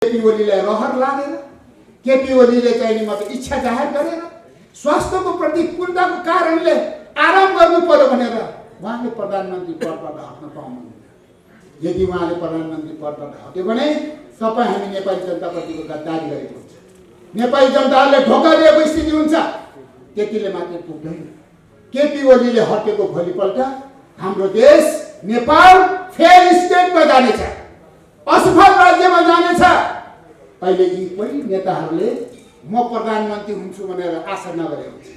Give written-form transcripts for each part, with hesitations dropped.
केपी ओलीलाई रहर लागेर, केपी ओलीले चाहिँ नि मतलब इच्छा जाहेर गरेर, स्वास्थ्यको प्रतिकूलताको कारणले आराम गर्नु पर्यो भनेर उहाँले प्रधानमन्त्री पदबाट हट्न पाउनुहुन्न। यदि उहाँले प्रधानमन्त्री पदबाट हट्यो भने तपाईँ हामी नेपाली जनताप्रतिको गद्दारी गरेको हुन्छ। नेपाली जनताले धोका दिएको स्थिति हुन्छ। त्यतिले मात्रै पुग्दैन। केपी ओलीले हटेको भोलिपल्ट हाम्रो देश नेपाल फेल स्टेटमा जानेछ, असफल राज्यमा जानेछ। अहिले यी कोही नेताहरूले म प्रधानमन्त्री हुन्छु भनेर आशा नगरे हुन्छ।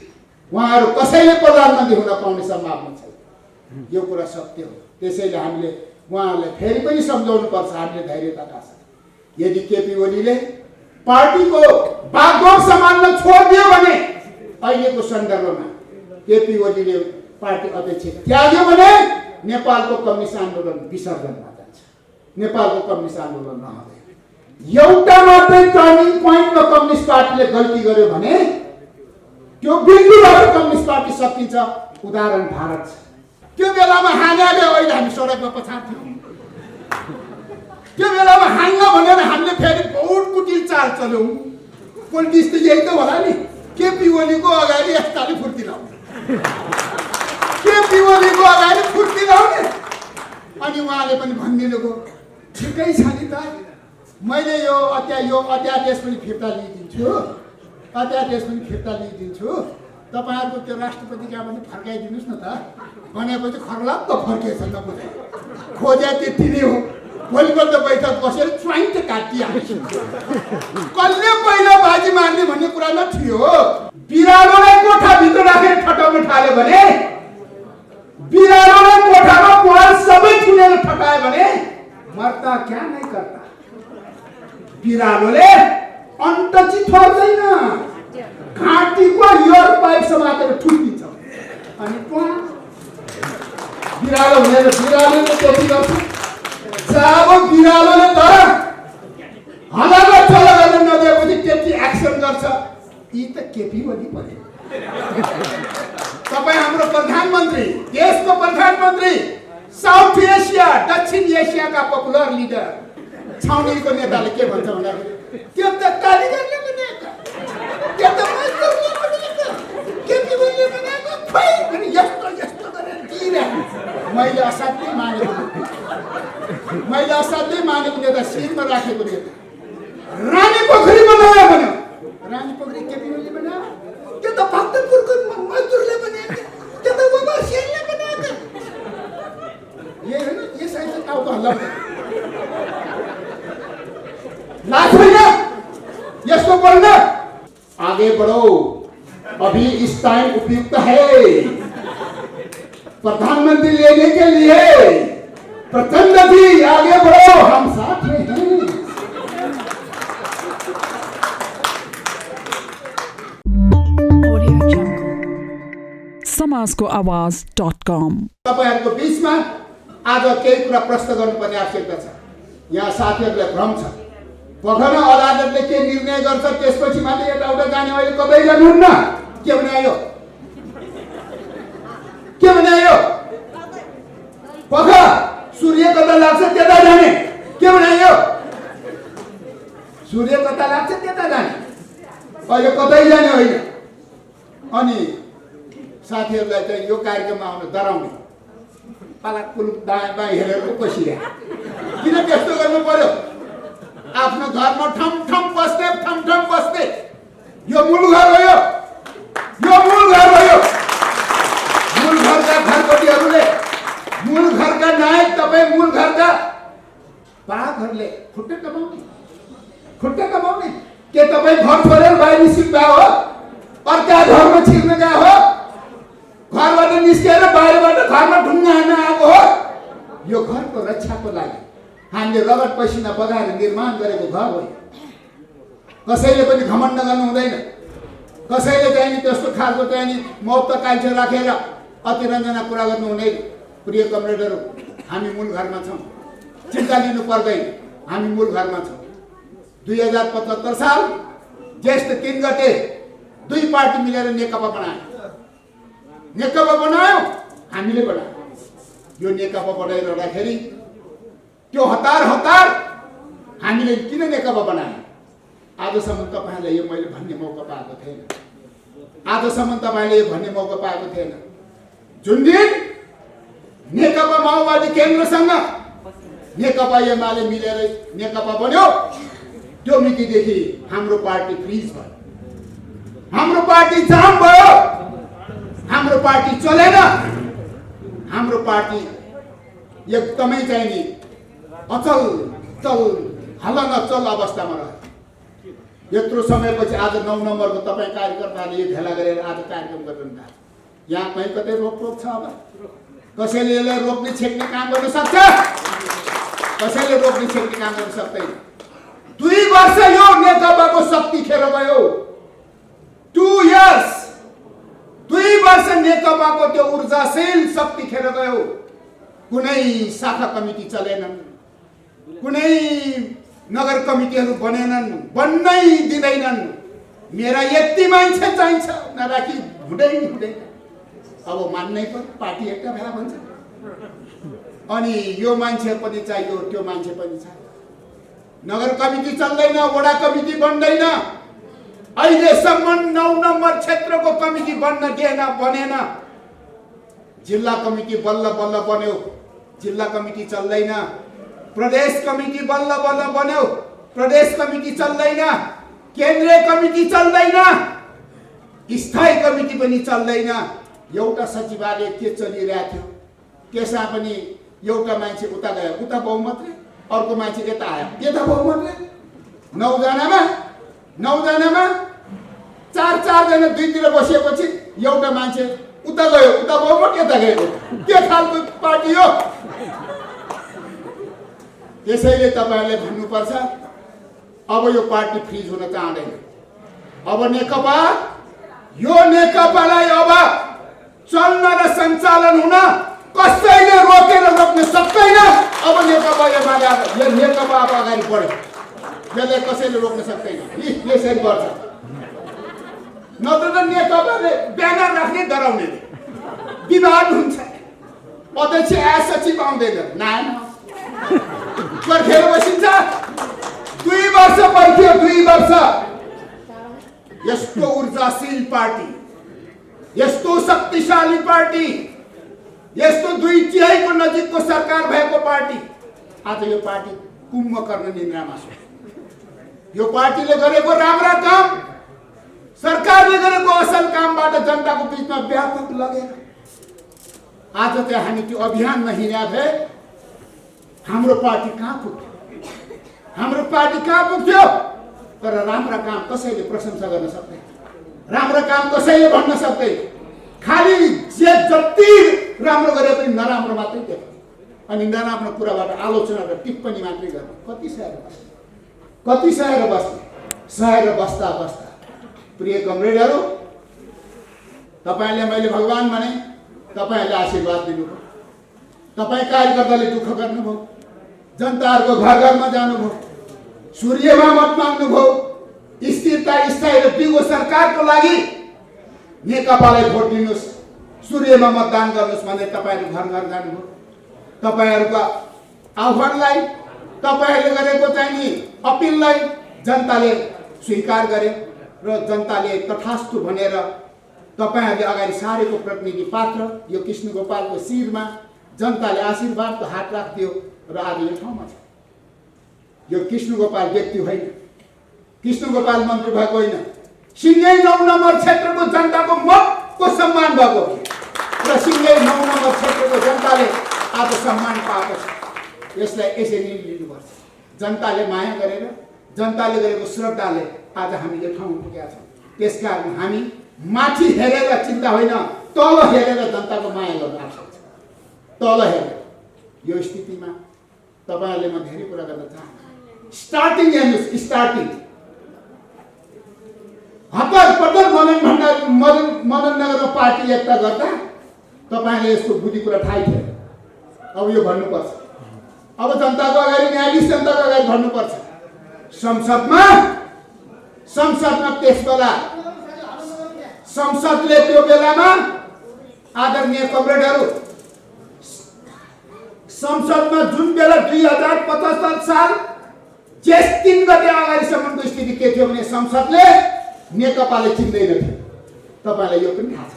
उहाँहरू कसैले प्रधानमन्त्री हुन पाउने सम्भावना छैन। यो कुरा सत्य हो। त्यसैले हामीले उहाँहरूलाई फेरि पनि सम्झाउनु पर्छ, हामीले धैर्यताका साथ। यदि केपी ओलीले पार्टीको बागडोर सम्हाल्न छोडिदियो भने अहिलेको सन्दर्भमा केपी ओलीले पार्टी अध्यक्ष त्याग्यो भने नेपालको कम्युनिस्ट आन्दोलन विसर्जनमा जान्छ। नेपालको कम्युनिस्ट आन्दोलन नहुँदैन। एउटा मात्रै टर्निङ पोइन्टमा कम्युनिस्ट पार्टीले गल्ती गर्यो भने त्यो बिन्दुबाट कम्युनिस्ट पार्टी सकिन्छ। उदाहरण भारत छ। त्यो बेलामा हानेले अहिले हामी सडकमा पछाड्थ्यौँ। त्यो बेलामा हान्न भनेर हामीले फेरि बहुत कुटिल चाल चल्यौँ। पोलिटिक्स त यही त होला नि। केपी ओलीको अगाडि यस्ताले फुर्ती लाउने, केपी ओलीको अगाडि फुर्ती लाउने। अनि उहाँले पनि भनिदिनुको ठिकै छ नि त, मैले यो अध्यादेश पनि फिर्ता लिइदिन्छु, अध्यादेश पनि फिर्ता लिइदिन्छु। तपाईँहरूको त्यो राष्ट्रपतिका पनि फर्काइदिनुहोस् न त भनेपछि खर्लाप त फर्केछ। नबुझे खोजे त्यति नै हो। भोलिपल्ट बैठक बसेर च्वाइन्ट काटिहाल्छ। कसले पहिला बाजी मार्ने भन्ने कुरा नथियो। बिरालोलाई कोठाभित्र राखेर ठटाउन थाल्यो भने, बिरालोलाई कोठामा पाल सबै थुनेर ठटायो भने मर्ता क्या नै गर्दा। बिरालोले अन्तची थर्दैन, घाँटीको इयर पाइप समातेर ठुकिन्छ। अनि बिरालो भनेर बिरालोले त्यति गर्छ। जब बिरालोले तर हलाला चला गर्न नदिएपछि त्यति एक्सन गर्छ। यी त केपी ओली परे। तपाईँ हाम्रो प्रधानमन्त्री, देशको प्रधानमन्त्री, साउथ एसिया दक्षिण एसियाका पपुलर लिडर छाउनीको नेताले के भन्छ भन्दाखेरि त्यो त कालीगरले बनाएको, त्यो त मजदुरले बनाएको, केपी ओलीले बनाएको खोइ भने यस्तो यस्तो गरेर दिइरहेको। मैले असाध्यै मानेको नेता शिरमा राखेको नेता रानी पोखरी बनायो भन्यो। रानी पोखरी केपी ओलीले बनायो? त्यो त भक्तपुरको मजदुरले बनाएको, त्यो त बाबा सेनले बनाएको। ये होइन, यसै त टाउको हल्लाउँछ। छैन यस्तो बोल्न। आगे बढ़ो, अभी इस टाइम उपयुक्त है। प्रधानमंत्री लेने के लिए प्रचंड जी आगे बढ़ो, हम साथ में हैं। समाजको आवाज.com। तपाईहरुको बीचमा आज केही कुरा प्रश्न गर्नुपर्ने आवश्यकता छ। यहाँ साथीहरुलाई भ्रम छ। पखना अदालतले के निर्णय गर्छ त्यसपछि मात्रै यताउता जाने। अहिले कतै जानुहुन्न। के बनायो? के बनायो? पख सूर्य कता लाग्छ त्यता जाने। के बनायो? सूर्य कता लाग्छ त्यता जाने। अहिले कतै जाने होइन। अनि साथीहरुलाई चाहिँ यो कार्यक्रममा आउन डराउने, पालाक पुलुक दायाँ बायाँ हेरेर बसिरहे। किन त्यस्तो गर्नु पर्यो? आफ्नो घरमा ठम ठम बस्ने यो मूल घर हो। यो मूल घर हो। यो मूल घरका घरपतिहरूले, मूल घरका नायक तपाईँ, मूल घरका बाघहरूले खुट्टा कमाउने। के तपाईँ घर छोडेर बाहिर निस्किनु हो? अर्का घरमा छिर्न गए हो? घरबाट निस्केर बाहिरबाट घरमा ढुङ्गा हान्न आएको हो? यो घरको रक्षाको लागि हामीले रगत पसिना बगाएर निर्माण गरेको घर हो। कसैले पनि घमण्ड गर्नु हुँदैन। कसैले चाहिँ त्यस्तो खालको चाहिँ महत्त्वाकांक्षा राखेर अतिरञ्जना कुरा गर्नु हुँदैन। प्रिय कमरेडहरू, हामी मूल घरमा छौँ। चिन्ता लिनु पर्दैन, हामी मूल घरमा छौँ। 2075 साल ज्येष्ठ 3 गते दुई पार्टी मिलेर नेकपा बनायो। हामीले बनायो। यो नेकपा बनाइरहँदाखेरि त्यो हतार हामीले किन नेकपा बनायौँ? आजसम्म तपाईँहरूले यो मैले भन्ने मौका पाएको थिएन। आजसम्म तपाईँले यो भन्ने मौका पाएको थिएन। जुन दिन नेकपा माओवादी केन्द्रसँग नेकपा एमाले मिलेर नेकपा बन्यो, त्यो मितिदेखि हाम्रो पार्टी फ्रिज भयो, हाम्रो पार्टी जाम भयो, हाम्रो पार्टी चलेन, हाम्रो पार्टी एकदमै चाहिँ नि अचल चल हल नचल अवस्थामा रह्यो। यत्रो समयपछि आज 9 नम्बरको तपाईँ कार्यकर्ताले यो भेला गरेर आज कार्यक्रम गरिरहनु भएको छ। यहाँ कहीँ कतै रोकटोक छ? अब कसैले यसलाई रोक्ने छेक्ने काम गर्न सक्छ? कसैले रोक्ने छेक्ने काम गर्न सक्दैन। 2 वर्ष यो नेकपाको शक्ति खेर गयो। 2 years 2 वर्ष नेकपाको त्यो ऊर्जाशील शक्ति खेर गयो। कुनै शाखा कमिटी चलेनन्, कुनै नगर कमिटीहरू बनेनन्, बन्नै दिँदैनन्। मेरा यति मान्छे चाहिन्छ नराखी हुँदैन। अब मान्नै पर्यो, पार्टी एउटा बेला भन्छ। अनि यो मान्छे पनि चाहियो, त्यो मान्छे पनि चाहियो। नगर कमिटी चल्दैन, वडा कमिटी बन्दैन। अहिलेसम्म 9 नम्बर क्षेत्रको कमिटी बनेन। जिल्ला कमिटी बल्ल बन्यो, जिल्ला कमिटी चल्दैन। प्रदेश कमिटी बल्ल बन्यो, प्रदेश कमिटी चल्दैन। केन्द्रीय कमिटी चल्दैन, स्थायी कमिटी पनि चल्दैन। एउटा सचिवालय के चलिरहेको थियो, त्यसमा पनि एउटा मान्छे उता गयो, उता बहुमत रे, अर्को मान्छे यता आयो, यता बहुमत रे। 9 जनामा 4 जना दुईतिर बसेपछि एउटा मान्छे उता गयो, उता बहुमत, यता गयो। के खालको पार्टी हो? त्यसैले तपाईहरुले भन्नुपर्छ, अब यो पार्टी फ्रिज हुन चाहदैन। अब नेकपा, यो नेकपालाई अब चल्न र सञ्चालन हुन कसैले रोक्न सक्दैन। अब नेकपा एमाले नेकपा अब अगाडि बढ्यो, यसलाई कसैले रोक्न सक्दैन। यसरी गर्छ, नत्र त नेकपाले ब्यानर राख्ने डराउने, विवाद हुन्छ। अध्यक्ष सचिव आउँदैन, नाम पर्खेर बसिन्छ। 2 वर्ष पर्ख्यो, 2 वर्ष। यस्तो ऊर्जाशील पार्टी, यस्तो शक्तिशाली पार्टी, यस्तो 2/3 को नजिकको सरकार भएको पार्टी, आज यो पार्टी कुम्भकर्ण निन्द्रामा छ। यो पार्टीले गरेको राम्रा काम, सरकारले गरेको असल कामबाट जनताको बीचमा व्यापक लगेर आज चाहिँ हामी त्यो अभियानमा हिँड्या भए हाम्रो पार्टी कहाँ पुग्थ्यो? हाम्रो पार्टी कहाँ पुग्थ्यो? तर राम्रा काम कसैले प्रशंसा गर्न सक्दैन, राम्रा काम कसैले भन्न सक्दैन। खाली जति राम्रो गरे पनि नराम्रो मात्रै देख्छ अनि नराम्रो कुराबाट आलोचना र टिप्पणी मात्रै गर्ने। कति सहेर बस्दा प्रिय कमरेडहरू, तपाईहरुले मैले भगवान भने, तपाईहरुले आशीर्वाद दिनुभयो। तपाई कार्यकर्ताले दुःख गर्नुभयो, जनताहरुको घर-घरमा जानुभयो, सूर्यमा मत माग्नुभयो, स्थिरता स्थायी र दिगो सरकारको लागि नेकपालाई भोट दिनुस्, सूर्यमा मतदान गर्नुस् भनेर तपाईहरु घर-घर जानुभयो। तपाईहरुको आह्वानलाई, तपाईहरुले गरेको चाहिँ नि अपिललाई जनताले स्वीकार गरे र जनताले तथास्तु भनेर तपाईहरुले अगाडि सारेको प्रतिनिधि पात्र यो कृष्ण गोपालको शिरमा जनताले आशीर्वादको हात राख्दियो र आज यो ठाउँमा छ। यो कृष्ण गोपाल व्यक्ति होइन, कृष्ण गोपाल मन्त्री भएको होइन, सिंहै 9 नम्बर क्षेत्रको जनताको मतको सम्मान भएको र सिंहै 9 नम्बर क्षेत्रको जनताले आज सम्मान पाएको छ। यसलाई यसरी लिनुपर्छ। जनताले माया गरेर, जनताले गरेको श्रद्धाले आज हामी यो ठाउँमा पुगेका छौँ। त्यसकारण हामी माथि हेरेर चिन्ता होइन, तल हेरेर जनताको माया गर्न आवश्यक छ। तल हेरेर यो स्थितिमा तपाईहरुले म धेरै कुरा गर्न चाहन्छु। स्टार्टिङ हेर्नुस्, स्टार्टिङ हतार मदन नगरमा पार्टी एकता गर्दा तपाईहरुले यसको बुद्धि कुरा थाहै थियो। अब यो भन्नुपर्छ, अब जनताको अगाडि, न्यायाधीश जनताको अगाडि भन्नुपर्छ। संसदमा त्यसबेला संसदले त्यो बेलामा आदरणीय कमरेडहरू, संसदमा जुन बेला 2075 साल जेठ 3 गते अगाडिसम्मको स्थिति के थियो भने संसदले नेकपाले चिन्दैन थियो। तपाईलाई यो पनि थाहा छ।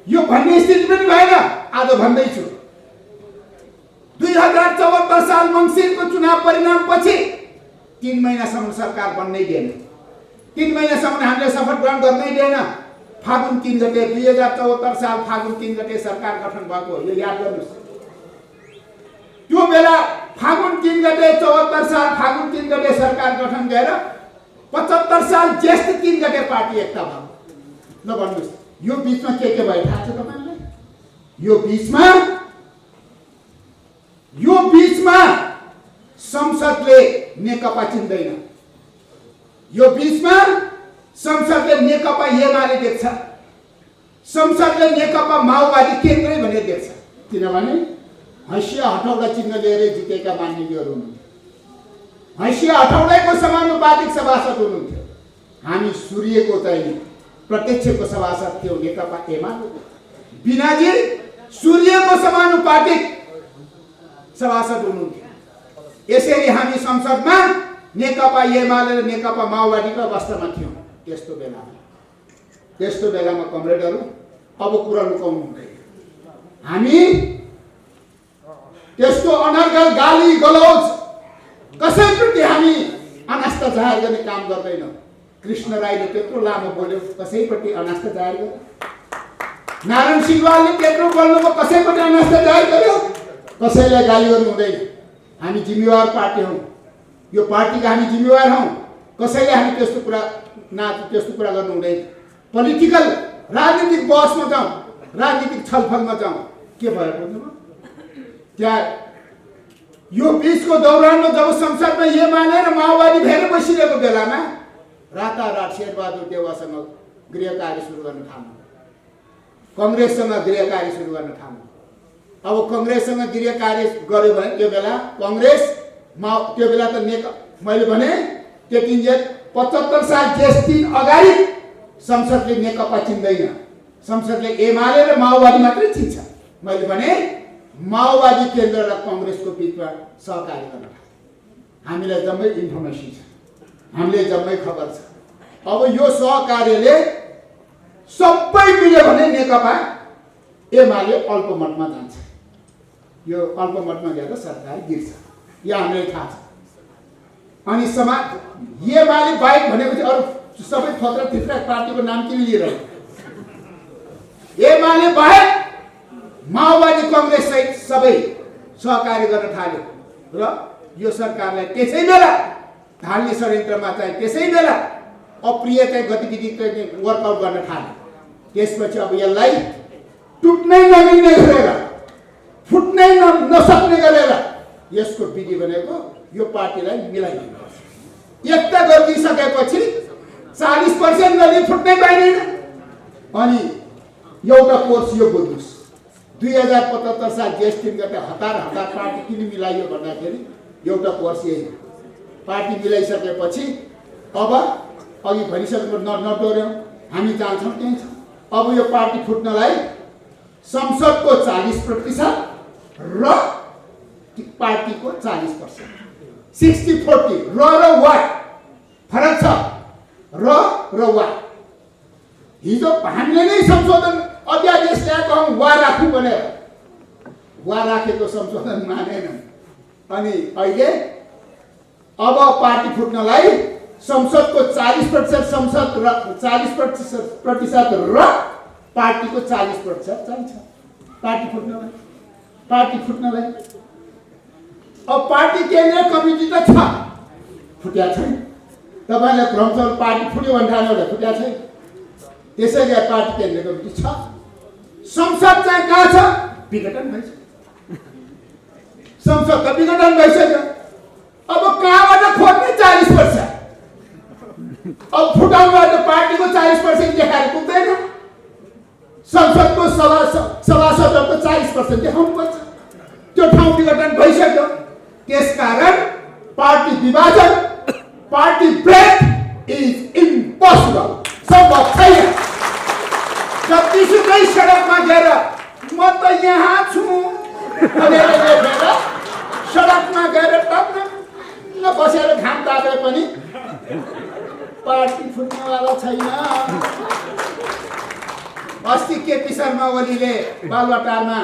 यो भन्ने स्थिति पनि भएन। आज भन्दैछु 2074 साल मङ्सिरको चुनाव परिणामपछि 3 महिनासम्म सरकार बन्नै दिएन। 3 महिनासम्म हामीले शपथ ग्रहण गर्नै दिएन। फागुन 3 गते 2074 साल फागुन 3 गते सरकार गठन भएको हो। यो याद गर्नुहोस्। त्यो बेला फागुन 3 गते 74 साल फागुन 3 गते सरकार गठन गरेर 75 साल ज्येष्ठ 3 गते पार्टी एकता भयो। ल भन्नुहोस् यो बीचमा के भयो थाहा छ तपाईलाई? यो बीचमा संसदले नेकपा चिन्दैन। यो बीचमा संसदले नेकपा एमाले देख्छ। संसदले नेकपा माओवादी केन्द्रै भनेर देख्छ। किनभने हैसिया हटौडा चिन्ह लिएर जितेका माननीयहरू हुनुहुन्थ्यो। हैसिया हटौडाको समानुपातिक सभासद हुनुहुन्थ्यो। हामी सूर्यको चाहिँ प्रत्यक्षको सभासद थियो नेकपा एमाले। बिनाजी सूर्यको समानुपातिक सभासद हुनुहुन्थ्यो। यसरी हामी संसदमा नेकपा एमाले र नेकपा माओवादीको अवस्थामा थियौँ। त्यस्तो बेलामा कमरेडहरू अब कुरा लुकाउनु हुँदैन। हामी त्यस्तो अनर्गल गाली गलौज कसैप्रति हामी अनास्था जाहेर गर्ने काम गर्दैनौँ। कृष्ण राईले त्यत्रो लामो बोल्यो, कसैप्रति अनास्था जाहेर गर्यो। नारायण सिलवालले त्यत्रो बोल्नुभयो, कसैप्रति अनास्था जाहेर गर्यो। कसैलाई गाली गर्नु हुँदैन। हामी जिम्मेवार पार्टी हौँ। यो पार्टीका हामी जिम्मेवार हौँ। कसैले हामी त्यस्तो कुरा गर्नु हुँदैन। पोलिटिकल राजनीतिक बहसमा जाउँ, राजनीतिक छलफलमा जाउँ। के भयो बुझ्नुभयो? त्यहाँ यो बीचको दौरानमा जब संसदमा एमाले र माओवादी भेर बसिरहेको बेलामा रातारात शेरबहादुर देउवासँग गृह कार्य सुरु गर्न थाल्नु। कङ्ग्रेससँग गृह कार्य सुरु गर्न थाल्नु। अब कङ्ग्रेससँग गृह कार्य गर्यो भने त्यो बेला कङ्ग्रेस त्यो बेला त मैले भने त्यतिन्जेल 75 साल जेठ 3 अगाडि संसदले नेकपा चिन्दैन। संसदले एमाले र माओवादी मात्रै चिन्छ। मैले भने माओवादी केन्द्र र कङ्ग्रेसको बिचमा सहकार्य गर्न थाल्यो। हामीलाई जम्मै इन्फर्मेसन छ, हामीले जम्मै खबर छ। अब यो सहकार्यले सबै मिल्यो भने नेकपा एमाले अल्पमतमा जान्छ। यो अल्पमतमा गएर सरकार गिर्छ। यो हामीलाई थाहा छ। अनि समाज एमाले बाहेक भनेको चाहिँ अरू सबै खतरा थित्रा पार्टीको नाम किन लिएर एमाले बाहेक माओवादी कङ्ग्रेस सहित सबै सहकार्य गर्न थाल्यो र यो सरकारलाई त्यसै बेला ढाल्ने षड्यन्त्रमा चाहिँ त्यसै बेला अप्रिय चाहिँ गतिविधि वर्कआउट गर्न थाल्यो। त्यसपछि अब यसलाई टुट्नै नमिल्ने गरेर, फुट्नै नसक्ने गरेर यसको विधि भनेको यो पार्टीलाई मिलाइदिनु। एकता गरिदिसकेपछि 40% गरी फुट्नै पाइँदैन। अनि एउटा कोर्स यो बुझ्नुहोस्, 2075 साल जेठ 3 गते हतार पार्टी किन मिलाइयो भन्दाखेरि एउटा कोर्स यही हो। पार्टी मिलाइसकेपछि अब अघि भनिसकेको नडोर्यौँ, हामी जान्छौँ त्यहीँ छ। अब यो पार्टी फुट्नलाई संसदको 40% र पार्टीको 40%, 60-40 र वाट फरक छ। र वाट हिजो हामीले नै संशोधन अध्यादेश ल्याएको हौँ वा राख्नु भनेर, वा राखेको संशोधन मानेनन्। अनि अहिले अब पार्टी फुट्नलाई संसदको 40% संसद र 40% र पार्टीको 40% चाहिन्छ पार्टी फुट्नलाई। अब पार्टी केन्द्रीय कमिटी त छ, फुट्या छैन। तपाईँलाई भ्रम छ पार्टी फुट्यो भने ठान्यो फुट्या छैन। त्यसै गरी पार्टी केन्द्रीय कमिटी छ। संसद चाहिँ कहाँ छ? विघटन भइसक्यो। संसद त विघटन भइसक्यो। अब कहाँबाट खोज्ने 40%? अब फुटाउबाट पार्टीको 40% देखाएर पुग्दैन। संसदको सभासदहरूको 40% देखाउनु पर्छ। त्यो ठाउँ विघटन भइसक्यो। त्यसकारण पार्टी विभाजन, पार्टी ब्रेक इज इम्पोसिबल, सम्भव छैन। जतिसुकै सडकमा गएर म त यहाँ छु भनेर लेखेर सडकमा गएर टक्क बसेर घाम पार्टी फुट्नेवाला छैन। अस्ति केपी शर्मा ओलीले बालुवाटारमा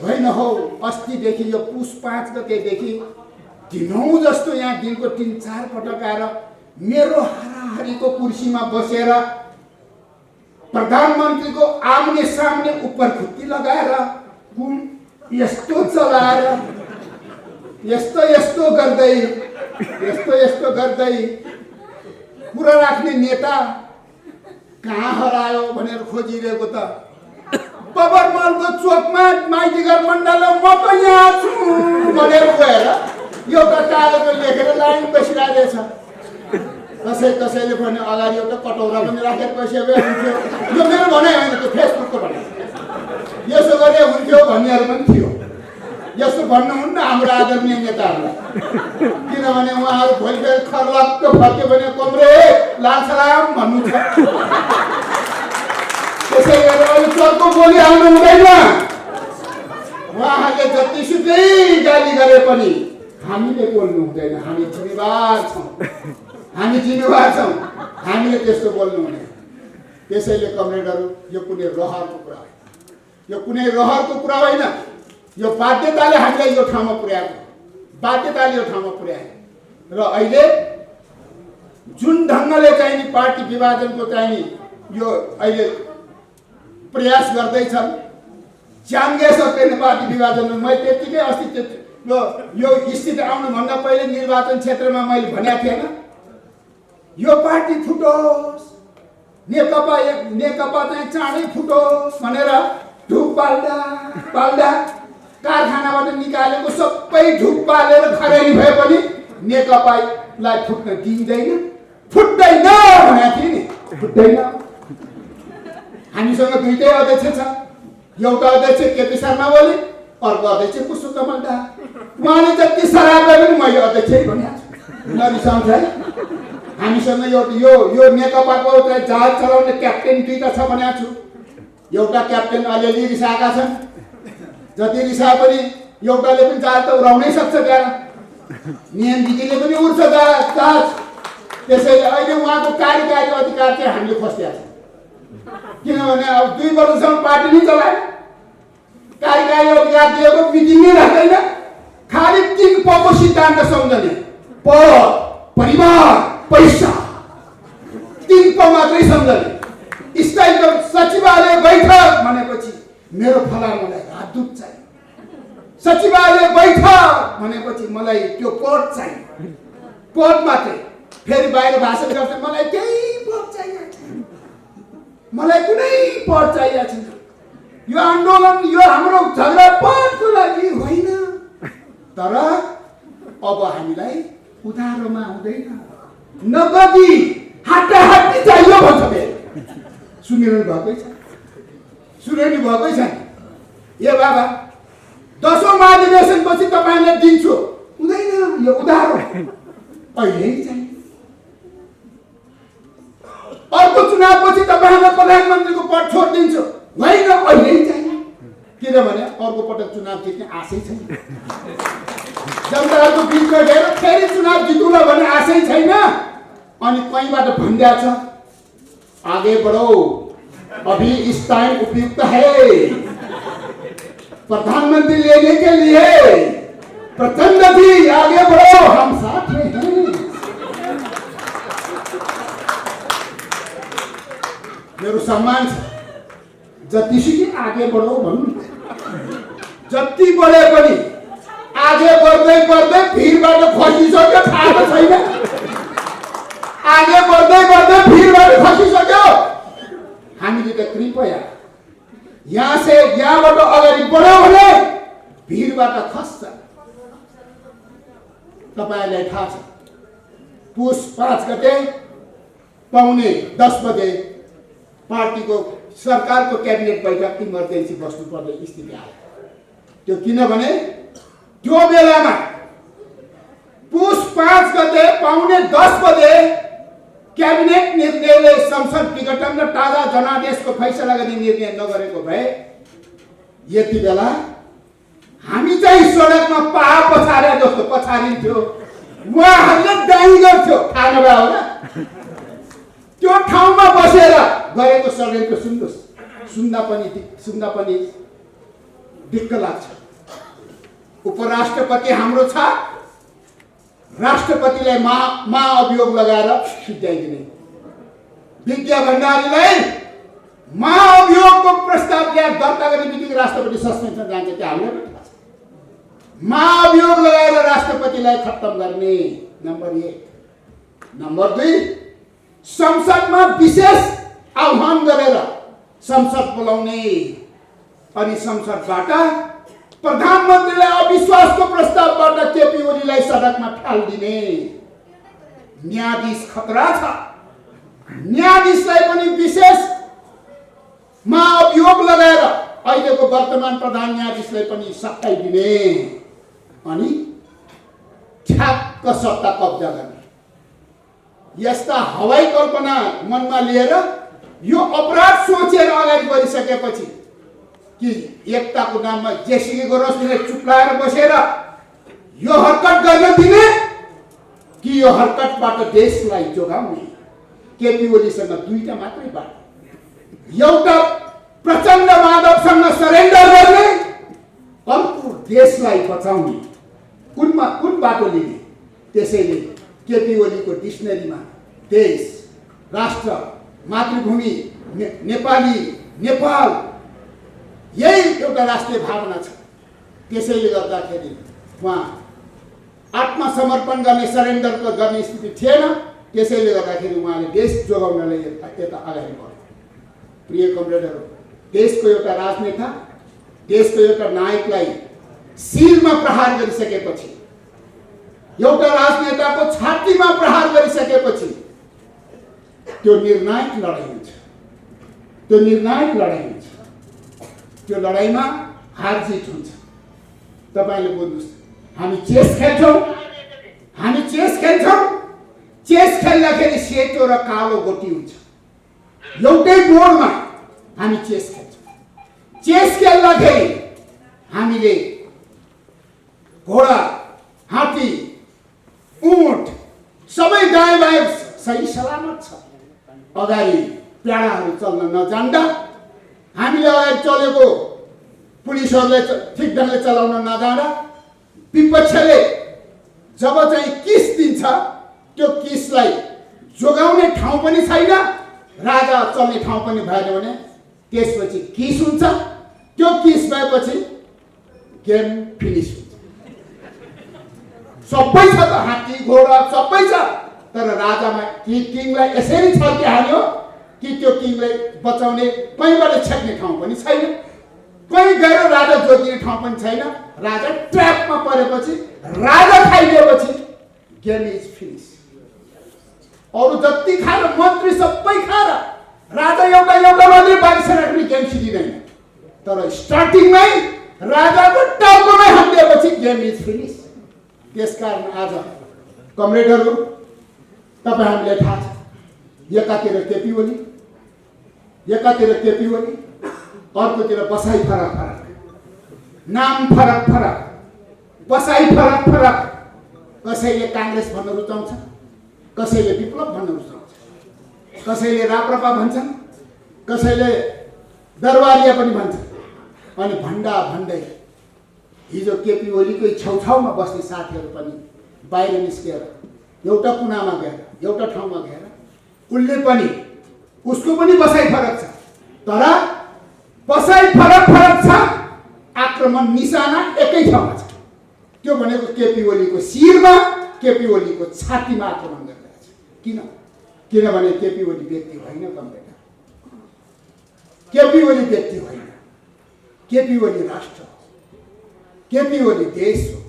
होइन हौ अस्तिदेखि यो पुस 5 गतेदेखि दिनौँ जस्तो यहाँ दिनको 3-4 पटक आएर मेरो हाराहारीको कुर्सीमा बसेर प्रधानमन्त्रीको आम्ने सामने उपर खुट्टी लगाएर कुम यस्तो चलाएर यस्तो गर्दै कुरा राख्ने नेता कहाँ हरायो भनेर खोजिरहेको त बबरमलको चोकमा माइतीघर मण्डलमा म त यहाँ छु भनेर गएर एउटा कागजमा लेखेर लाइन बसिरहेछ। कसैले भने अगाडि एउटा कटौरा पनि राखेर बसेको हुन्थ्यो। यो मेरो भनाइ होइन, त्यो फेसबुकको भनाइ। यसो गरे हुन्थ्यो भन्नेहरू पनि थियो। यसो भन्नुहुन्न हाम्रो आदरणीय नेताहरूलाई, किनभने उहाँहरू भोलि खर्लक्क फर्क्यो भने कमरे लाल सलाम भन्नु छ। त्यसै गरेर अहिले चर्को बोली आउनु हुँदैन। उहाँहरूले जतिसुकै गाली गरे पनि हामीले बोल्नु हुँदैन। हामी जिम्मेवार छौँ। हामीले त्यस्तो बोल्नु हुँदैन। त्यसैले कमरेडहरू यो कुनै रहरको कुरा होइन, यो कुनै रहरको कुरा होइन। यो बाध्यताले हामीलाई यो ठाउँमा पुर्याएको, र अहिले जुन ढङ्गले चाहिँ नि पार्टी विभाजनको चाहिँ नि यो अहिले प्रयास गर्दैछन्, च्याङ्गे सक्दैन पार्टी विभाजनमा। मैले त्यतिकै अस्ति यो स्थिति आउनुभन्दा पहिले निर्वाचन क्षेत्रमा मैले भनेको थिएन यो पार्टी फुटोस्, नेकपा चाहिँ चाँडै फुटोस् भनेर ढुक पाल्दा कारखानाबाट निकालेको सबै ढुक पालेर खरेनी भए पनि नेकपालाई फुट्न दिँदैन, फुट्दैन भनेको थिएँ नि, फुट्दैन। हामीसँग दुईटै अध्यक्ष छ, एउटा अध्यक्ष केपी शर्मा ओली, अर्को अध्यक्ष पुष्पकमल दाहाल। उहाँले जति सराप गरे पनि मैले अध्यक्षै भनेको छु, नरिसाउँछ है। हामीसँग यो नेकपाको जहाज चलाउने क्याप्टेन दुईटा छ भनेको छु। एउटा क्याप्टेन अलिअलि रिसाएका छन्, जति रिसाए पनि एउटाले पनि जहाज त उडाउनै सक्छ त्यहाँ। नियम दिदीले पनि उड्छ जहाज। त्यसैले अहिले उहाँको कार्यकारी अधिकार चाहिँ हामीले खोज्दैछ, किनभने अब 2 वर्षसम्म पार्टी नै चलाएन। कार्यकारी अधिकार दिएको मिटिङ नै राख्दैन, खालि 3 पको सिद्धान्त सम्झने, पद, परिवार, पैसा, 3 प मात्रै सम्झने। स्थायी सचिवालय बैठक भनेपछि मेरो फलानुलाई राजदूत चाहियो, सचिवालय बैठक भनेपछि मलाई त्यो पद चाहियो, पद मात्रै। फेरि बाहिर भाषण गर्छ मलाई केही पद चाहिएको छैन, मलाई कुनै पद चाहिएको छैन। यो आन्दोलन यो हाम्रो झगडा पदको लागि होइन, तर अब हामीलाई उधारोमा हुँदैन, नगदी हाटाहाटी चाहियो भन्छ। फेरि सुनिरहनु भएकै छ। ए बाबा 10औं महाधिवेशन पछि तपाईँलाई दिन्छु, हुँदैन, यो उधारो अहिले चाहियो। अर्को चुनावपछि तपाईँलाई प्रधानमन्त्रीको पद छोडिदिन्छु, होइन, अहिले चाहियो। किनभने अर्को पटक चुनाव जित्ने आशै छैन। जनताहरूको बिचमा गएर फेरि चुनाव जितौँला भन्ने आशै छैन। अनि कहीँबाट भनिदिएको छ आगे बढो, अभी इस टाइम उपयुक्त है प्रधानमंत्री लेने के लिए, प्रचंड जी आगे बढ़ो, हम साथ में हैं। मेरो सम्मान छ, जतिसुकै आगे बढो भन्नु। जति बढे पनि आगे बढ्दै भिरबाट खसिसक्यो, थाहा छैन। आगे बढ्दै भिरबाट खसिसक्यो। हामीले त कृपया यहाँबाट अगाडि बढ्यो भने भिरबाट खस्छ। तपाईलाई थाहा छ, पुस 5 गते पाउने 10 बजे पार्टीको सरकारको क्याबिनेट बैठक इमर्जेन्सी बस्नुपर्ने स्थिति आयो। त्यो किनभने त्यो बेलामा पुस 5 गते पाउने 10 बजे क्याबिनेट निर्णयले संसद विघटन र ताजा जनादेशको फैसला गर्ने निर्णय नगरेको भए यति बेला हामी चाहिँ सडकमा पहा पछारे जस्तो पछारिन्थ्यो, उहाँहरूले दाइँ गर्थ्यो। थाहा नभए होला त्यो ठाउँमा बसेर गरेको षड्यन्त्र सुन्नुहोस्, सुन्दा पनि दिक्क लाग्छ। उपराष्ट्रपति हाम्रो छ, राष्ट्रपतिलाई महाअभियोग लगाएर सिद्ध्याइदिने, विद्या भण्डारीलाई महाअभियोगको प्रस्ताव ल्याएर दर्ता गर्ने बित्तिकै राष्ट्रपति सस्पेन्सन जान्छ, त्यो हामीलाई पनि थाहा छ। महाअभियोग लगाएर राष्ट्रपतिलाई खत्तम गर्ने, नम्बर 1। नम्बर 2, संसदमा विशेष आह्वान गरेर संसद बोलाउने अनि संसदबाट प्रधानमन्त्रीलाई अविश्वासको प्रस्तावबाट केपी ओलीलाई सडकमा फालिदिने। न्यायाधीश खतरा छ, न्यायाधीशलाई पनि विशेष महाअभियोग लगाएर अहिलेको वर्तमान प्रधान न्यायाधीशलाई पनि सताइदिने अनि ठ्याक्क सत्ता कब्जा गर्ने। यस्ता हवाई कल्पना मनमा लिएर यो अपराध सोचेर अगाडि बढिसकेपछि कि एकताको नाममा जेसुकैको रसले चुप्लाएर बसेर यो हरकत गर्न दिने कि यो हरकतबाट देशलाई जोगाउने। केपी ओलीसँग दुईटा मात्रै बाटो, एउटा प्रचण्ड माधवसँग सरेन्डर गर्ने, अर्को देशलाई बचाउने। कुन बाटो लिने? त्यसैले केपी ओलीको डिक्सनरीमा देश, राष्ट्र, मातृभूमि, नेपाली, नेपाल यही एउटा राष्ट्रिय भावना छ। त्यसैले गर्दाखेरि उहाँ आत्मसमर्पण गर्ने, सरेन्डर गर्ने स्थिति थिएन। त्यसैले गर्दाखेरि उहाँले देश जोगाउनलाई यता अगाडि बढ्यो। प्रिय कमरेडहरू, देशको एउटा राजनेता, देशको एउटा नायकलाई शिरमा प्रहार गरिसकेपछि, एउटा राजनेताको छातीमा प्रहार गरिसकेपछि त्यो निर्णायक लडाइँ हुन्छ। त्यो निर्णायक लडाइँ हुन्छ। त्यो लडाइँमा हार जित हुन्छ। तपाईँले बुझ्नुहोस्, हामी चेस खेल्छौँ, हामी चेस खेल्छौँ। चेस खेल्दाखेरि सेतो र कालो गोटी हुन्छ। एउटै बोर्डमा हामी चेस खेल्छौँ। चेस खेल्दाखेरि हामीले घोडा, हात्ती, ऊँट सबै दायाँ बायाँ सही सलामत छ। अगाडि प्याडाहरू चल्न नजान्दा, हामीले अगाडि चलेको पुलिसहरूले ठिक ढङ्गले चलाउन नजान्दा, विपक्षले जब चाहिँ किस दिन्छ, त्यो किसलाई जोगाउने ठाउँ पनि छैन, राजा चल्ने ठाउँ पनि भएन भने त्यसपछि किस हुन्छ। त्यो किस भएपछि गेम फिनिस हुन्छ। सबै छ त, हात्ती घोडा सबै छ, तर राजामा किङलाई यसरी छर्के हाल्यो कि त्यो किङलाई बचाउने कहीँबाट छेक्ने ठाउँ पनि छैन, कहीँ गएर राजा जोगिने ठाउँ पनि छैन। राजा ट्र्यापमा परेपछि, राजा खाइदिएपछि गेम इज फिनिस। अरू जति खाएर मन्त्री सबै खाएर राजा एउटा मात्रै बाँकी राख्ने गेम सिधिँदैन। तर स्टार्टिङमै राजाको टाउकोमै हालिदिएपछि गेम इज फिनिस। त्यसकारण आज कमरेडहरू, तपाईँहरूले थाहा छ, एकातिर केपी ओली, अर्कोतिर बसाइ फरक फरक, नाम फरक फरक, बसाइ फरक फरक। कसैले काङ्ग्रेस भन्न रुचाउँछ, कसैले विप्लव भन्न रुचाउँछ, कसैले राप्रपा भन्छन्, कसैले दरबारिया पनि भन्छन्। अनि भन्दै हिजो केपी ओलीकै छेउछाउमा बस्ने साथीहरू पनि बाहिर निस्केर एउटा कुनामा गएर, एउटा ठाउँमा गएर उसले पनि, उसको पनि बसाइ फरक छ, तर बसाइ फरक छ, आक्रमण निशाना एकै ठाउँमा छ। त्यो भनेको केपी ओलीको शिरमा, केपी ओलीको छातीमा आक्रमण गरिरहेको छ। किनभने केपी ओली व्यक्ति होइन कमरेडर, केपी ओली व्यक्ति होइन, केपी ओली राष्ट्र हो, केपी ओली देश हो,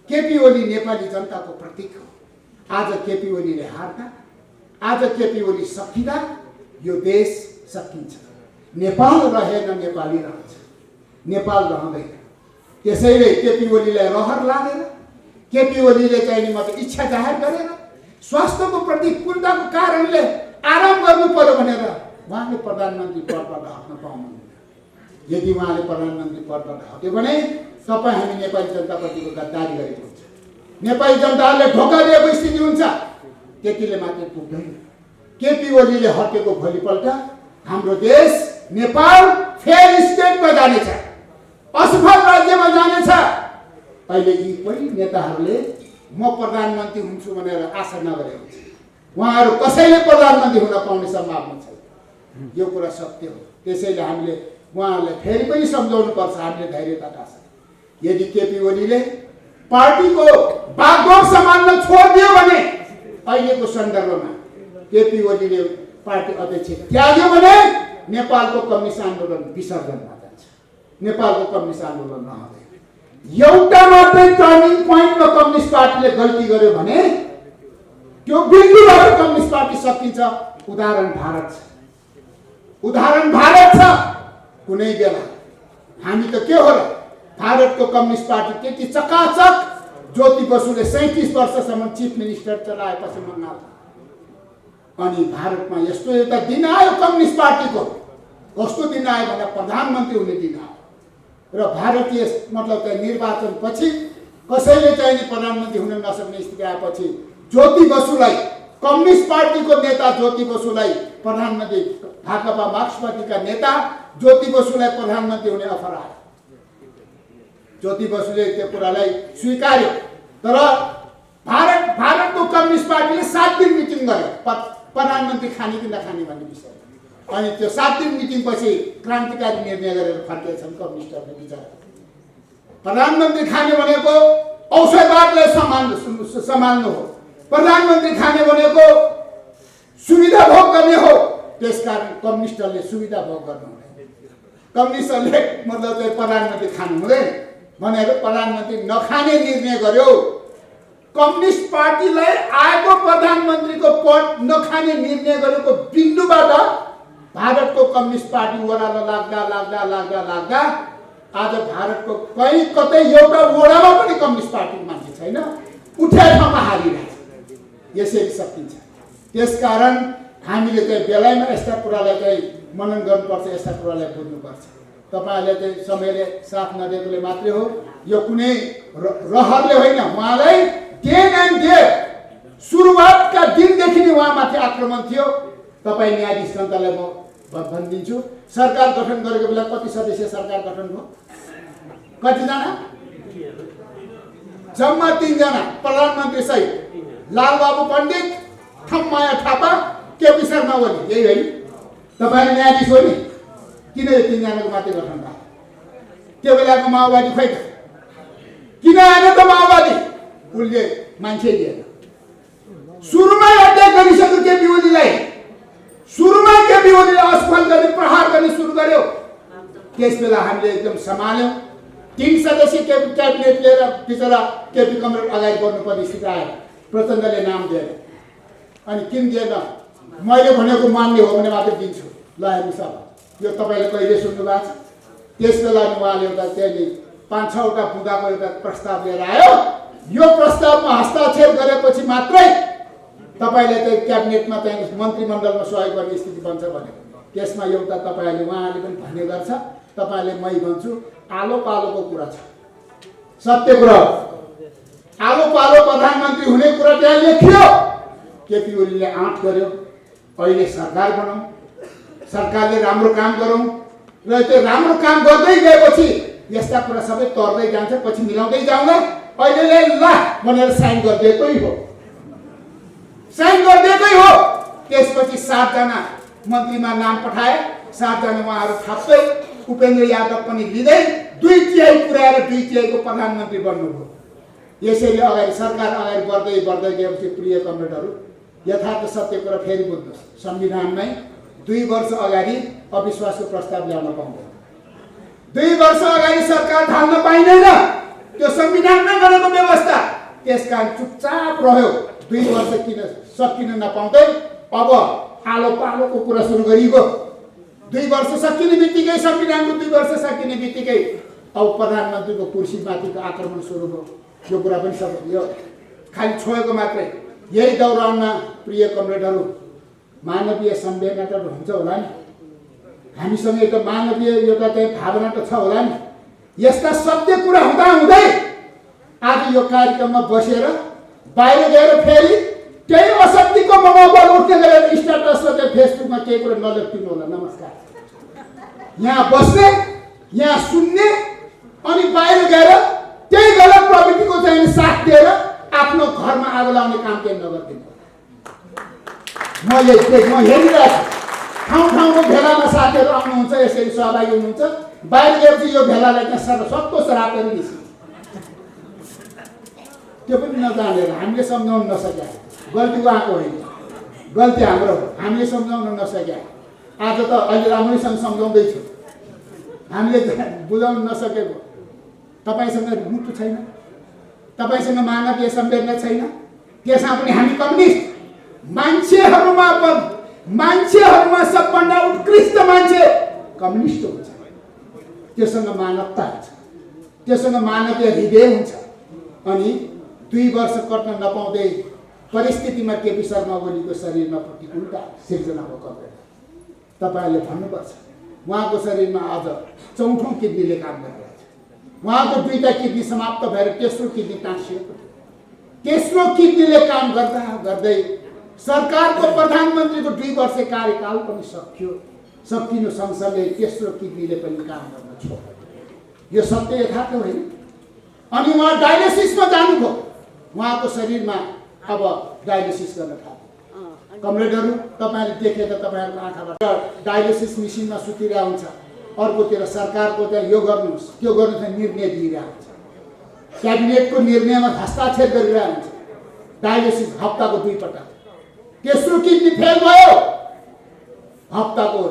केपी ओली नेपाली जनताको प्रतीक हो। आज केपी ओलीले हार्दा, आज केपी ओली सकिँदा यो देश सकिन्छ। नेपाल रहेन, नेपाली रहन्छ, नेपाल रहँदैन। त्यसैले केपी ओलीलाई रहर लागेर, केपी ओलीले चाहिँ नि मतलब इच्छा जाहेर गरेर, स्वास्थ्यको प्रतिकूलताको कारणले आराम गर्नु पर्यो भनेर उहाँले प्रधानमन्त्री पदबाट हट्न पाउनुहुन्न। यदि उहाँले प्रधानमन्त्री पदबाट हट्यो भने तपाईँ हामी नेपाली जनताप्रतिको गद्दारी गरेको हुन्छ। नेपाली जनताहरूले धोका दिएको स्थिति हुन्छ। त्यतिले मात्रै पुग्दैन। केपी ओलीले हटेको भोलिपल्ट हाम्रो देश नेपाल फेल स्टेटमा जानेछ, असफल राज्यमा जानेछ। अहिले यी कोही नेताहरूले म प्रधानमन्त्री हुन्छु भनेर आशा नगरेको छ, उहाँहरू कसैले प्रधानमन्त्री हुन पाउने सम्भावना छैन। यो कुरा सत्य हो। त्यसैले हामीले उहाँहरूलाई फेरि पनि सम्झाउनु पर्छ, हामीले धैर्यताका साथ। यदि केपी ओलीले पार्टीको बागडोर सम्हाल्न छोडिदियो भने अहिलेको सन्दर्भमा केपी ओलीले पार्टी अध्यक्ष त्याग्यो भने नेपालको कम्युनिस्ट आन्दोलन विसर्जनमा जान्छ, नेपालको कम्युनिस्ट आन्दोलन नहुँदैन। एउटा मात्रै टर्निङ पोइन्टमा कम्युनिस्ट पार्टीले गल्ती गर्यो भने त्यो बिन्दुबाट कम्युनिस्ट पार्टी सकिन्छ। उदाहरण भारत छ, उदाहरण भारत छ। कुनै बेला हामी त के हो र, भारतको कम्युनिस्ट पार्टी त्यति चकाचक ज्योति बसुले 37 वर्षसम्म चिफ मिनिस्टर चलाएपछि बङ्गाल, अनि भारतमा यस्तो एउटा दिन आयो कम्युनिस्ट पार्टीको, कस्तो दिन आयो भन्दा प्रधानमन्त्री हुने दिन आयो। र भारतीय मतलब चाहिँ निर्वाचन पछि कसैले चाहिँ प्रधानमन्त्री हुन नसक्ने स्थिति आएपछि ज्योति बसुलाई, कम्युनिस्ट पार्टीको नेता ज्योति बसुलाई प्रधानमन्त्री, भाकपा मार्क्सवादीका नेता ज्योति बसुलाई प्रधानमन्त्री हुने अफर आयो। ज्योति बसुले त्यो कुरालाई स्वीकार्यो। तर भारतको कम्युनिस्ट पार्टीले 7 दिन मिटिङ गर्यो प्रधानमन्त्री खाने कि नखाने भन्ने विषय। अनि त्यो 7 दिन मिटिङपछि क्रान्तिकारी निर्णय गरेर फर्केछन् कम्युनिस्टहरूले विचार। प्रधानमन्त्री खाने भनेको औषधवादलाई सम्हाल्नु हो, प्रधानमन्त्री खाने भनेको सुविधा भोग गर्ने हो। त्यसकारण कम्युनिस्टहरूले सुविधा भोग गर्नु हुँदैन, कम्युनिस्टहरूले मतलब चाहिँ प्रधानमन्त्री खानु हुँदैन भनेर प्रधानमन्त्री नखाने निर्णय गर्यो। कम्युनिस्ट पार्टीलाई आएको प्रधानमन्त्रीको पद नखाने निर्णय गरेको बिन्दुबाट भारतको कम्युनिस्ट पार्टी ओह्रालो लाग्दा लाग्दा लाग्दा लाग्दा आज भारतको कहीँ कतै एउटा वडामा पनि कम्युनिस्ट पार्टीको मान्छे छैन, उठ्या ठाउँमा हारिरहेछ। यसरी सकिन्छ। त्यसकारण हामीले चाहिँ बेलायमा यस्ता कुरालाई चाहिँ मनन गर्नुपर्छ, यस्ता कुरालाई बुझ्नुपर्छ। तपाईँहरूले चाहिँ समयले साथ नदिएकोले मात्रै हो, यो कुनै रहरले होइन। उहाँलाई डे एन्ड डे सुरुवातका दिनदेखि नै उहाँमाथि आक्रमण थियो। तपाईँ न्यायाधीश जनतालाई म भनिदिन्छु, सरकार गठन गरेको बेला कति सदस्य सरकार गठन भयो? कतिजना? जम्मा 3 जना, प्रधानमन्त्री सहित लालबाबु पण्डित, थम्माया थापा, केपी शर्मा ओली। यही होइन? तपाईँले न्यायाधीश हो नि, किन यो 3 जनाको मात्रै गठन भयो? त्यो बेलाको माओवादी खोइ त किन आएन त माओवादी? उसले मान्छे दिएन। सुरुमै अट्याक गरिसक्यो केपी ओलीलाई, सुरुमै केपी ओलीले असफल गर्ने, प्रहार गर्ने सुरु गर्यो। त्यस बेला हामीले एकदम सम्हाल्यौँ। 3 सदस्य क्याबिनेट लिएर बिचरा केपी कमरेड अगाडि बढ्नुपर्ने स्थिति आयो। प्रचण्डले नाम दिएन। अनि किन दिएन? मैले भनेको मान्ने हो भने मात्रै दिन्छु। ल हेर्नुहोस्, अब यो तपाईँले कहिले सुन्नु भएको छ? त्यस बेला उहाँले एउटा त्यहाँनिर 5-6 वटा बुँदाको एउटा प्रस्ताव लिएर आयो। यो प्रस्तावमा हस्ताक्षर गरेपछि मात्रै तपाईँले चाहिँ क्याबिनेटमा चाहिँ मन्त्रीमण्डलमा सहयोग गर्ने स्थिति बन्छ भने त्यसमा एउटा तपाईँहरूले उहाँले पनि भन्ने गर्छ, तपाईँले मै भन्छु, आलो पालोको कुरा छ, सत्य कुरा हो। आलो पालो प्रधानमन्त्री हुने कुरा त्यहाँ लेखियो। केपी ओलीले आँट गर्यो, अहिले सरकार बनाऊ, सरकारले राम्रो काम गरौँ। र त्यो राम्रो काम गर्दै गएपछि यस्ता कुरा सबै तर्दै जान्छ, पछि मिलाउँदै जाउँला। अहिले ल भनेर साइन गरिदिएकै हो, साइन गरिदिएकै हो। त्यसपछि 7 जना मन्त्रीमा नाम पठाए, 7 जना उहाँहरू थप्दै उपेन्द्र यादव पनि लिँदै 2 तिहाई पुर्याएर 2 तिहाईको प्रधानमन्त्री बन्नुभयो। यसैले अगाडि सरकार अगाडि बढ्दै बढ्दै गएपछि प्रिय कमरेडहरू, यथार्थ सत्य कुरा फेरि बुझ्नुहोस्। संविधानमै 2 वर्ष अगाडि अविश्वासको प्रस्ताव ल्याउन पाउँदैन, 2 वर्ष अगाडि सरकार थाल्न पाइँदैन। त्यो संविधानमै गरेको व्यवस्था। त्यसकारण चुपचाप रह्यो। 2 वर्ष सकिन नपाउँदै अब आलो पालोको कुरा सुरु गरिएको। 2 वर्ष सकिने बित्तिकै, संविधानको 2 वर्ष सकिने बित्तिकै अब प्रधानमन्त्रीको कुर्सीमाथिको आक्रमण सुरु भयो। यो कुरा पनि सब यो खालि छोएको मात्रै। यही दौरानमा प्रिय कमरेडहरू, मानवीय संवेदना त हुन्छ होला नि, हामीसँग एउटा मानवीय एउटा चाहिँ भावना त छ होला नि। यस्ता सत्य कुरा हुँदा हुँदै आज यो कार्यक्रममा बसेर बाहिर गएर फेरि त्यही अशक्तिको मनोबल उठ्ने गरेर स्ट्याटस र फेसबुकमा केही कुरा नलेख्नु होला। नमस्कार। यहाँ बस्ने, यहाँ सुन्ने अनि बाहिर गएर त्यही गलत प्रवृत्तिको चाहिँ साथ दिएर आफ्नो घरमा आगो लाउने काम केही नगरिदिनु। म हेरिरहेको छु ठाउँ ठाउँको भेलामा साथीहरू आउनुहुन्छ, यसरी सहभागी हुनुहुन्छ, बाहिर गएपछि यो भेलालाई त्यहाँ सत्तो राखेर निस्किन्छ। त्यो पनि नजानेर हामीले सम्झाउन नसक्या। गल्ती उहाँको होइन, गल्ती हाम्रो हो। हामीले सम्झाउन नसक्या। आज त अहिले राम्रैसँग सम्झाउँदैछु। हामीले बुझाउन नसकेको, तपाईँसँग मुटु छैन, तपाईँसँग मानवीय संवेदना छैन, त्यसमा पनि हामी कम्युनिस्ट मान्छेहरूमा सबभन्दा उत्कृष्ट मान्छे कम्युनिस्ट हुन्छ। त्योसँग मानवता हुन्छ, त्योसँग मानवीय हृदय हुन्छ। अनि 2 वर्ष कट्न नपाउँदै परिस्थितिमा केपी शर्मा ओलीको शरीरमा प्रतिकूलता सिर्जना भएको तपाईँहरूले भन्नुपर्छ। उहाँको शरीरमा आज 4औं किडनीले काम गरिरहेको छ। उहाँको 2टा किडनी समाप्त भएर तेस्रो किडनी टाँसिएको थियो। तेस्रो किडनीले काम गर्दा गर्दै सरकारको प्रधानमन्त्रीको 2 वर्ष कार्यकाल पनि सकिनु सँगसँगै तेस्रो किडनीले पनि काम गर्न छोड्यो। यो सत्य यथार्थ होइन। अनि उहाँ डायलिसिसमा जानुभयो। उहाँको शरीरमा अब डायलिसिस गर्न थाल्यो। कमरेडहरू, तपाईँले देखेर तपाईँहरूको आँखाबाट डायलिसिस मेसिनमा सुतिरहेको हुन्छ, अर्कोतिर सरकारको त्यहाँ यो गर्नुहोस् त्यो गर्नुहोस् निर्णय दिइरहेको हुन्छ। क्याबिनेटको निर्णयमा हस्ताक्षर गरिरहेको हुन्छ। डायलिसिस हप्ताको 2 पटक। तेस्रो किडनी फेल भयो, हप्ताको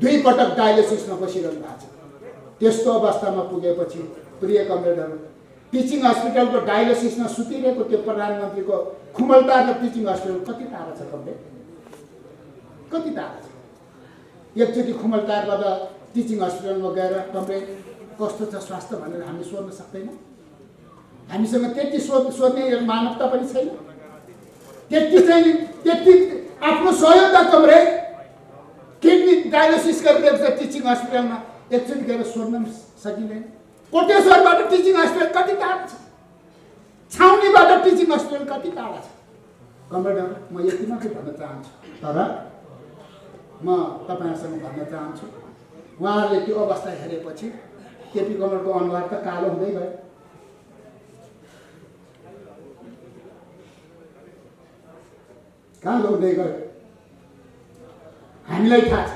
2 पटक डायलिसिसमा बसिरहनु भएको छ। त्यस्तो अवस्थामा पुगेपछि प्रिय कमरेडहरू, टिचिङ हस्पिटलको डायलिसिसमा सुतिरहेको त्यो प्रधानमन्त्रीको खुमलटार र टिचिङ हस्पिटल कति टाढा छ कमरेड? कति टाढा छ? एकचोटि खुमलटारबाट टिचिङ हस्पिटलमा गएर कमरेड कस्तो छ स्वास्थ्य भनेर हामी सोध्न सक्दैनौँ। हामीसँग त्यति सोध्ने मानवता पनि छैन। त्यति आफ्नो सहयोगता कमरेड किडनी डायलिसिस गरिरहेको टिचिङ हस्पिटलमा एकचोटि गएर सोध्न सकिँदैन। कोटेश्वरबाट टिचिङ हस्पिटल कति टाढा छ? छाउनीबाट टिचिङ हस्पिटल कति टाढा छ? कमरेडहरू, म यति मात्रै भन्न चाहन्छु। तर म तपाईँहरूसँग भन्न चाहन्छु, उहाँहरूले त्यो अवस्था हेरेपछि केपी कमरेडको अनुहार त कालो हुँदै गयो। कालो हुँदै गयो। हामीलाई थाहा छ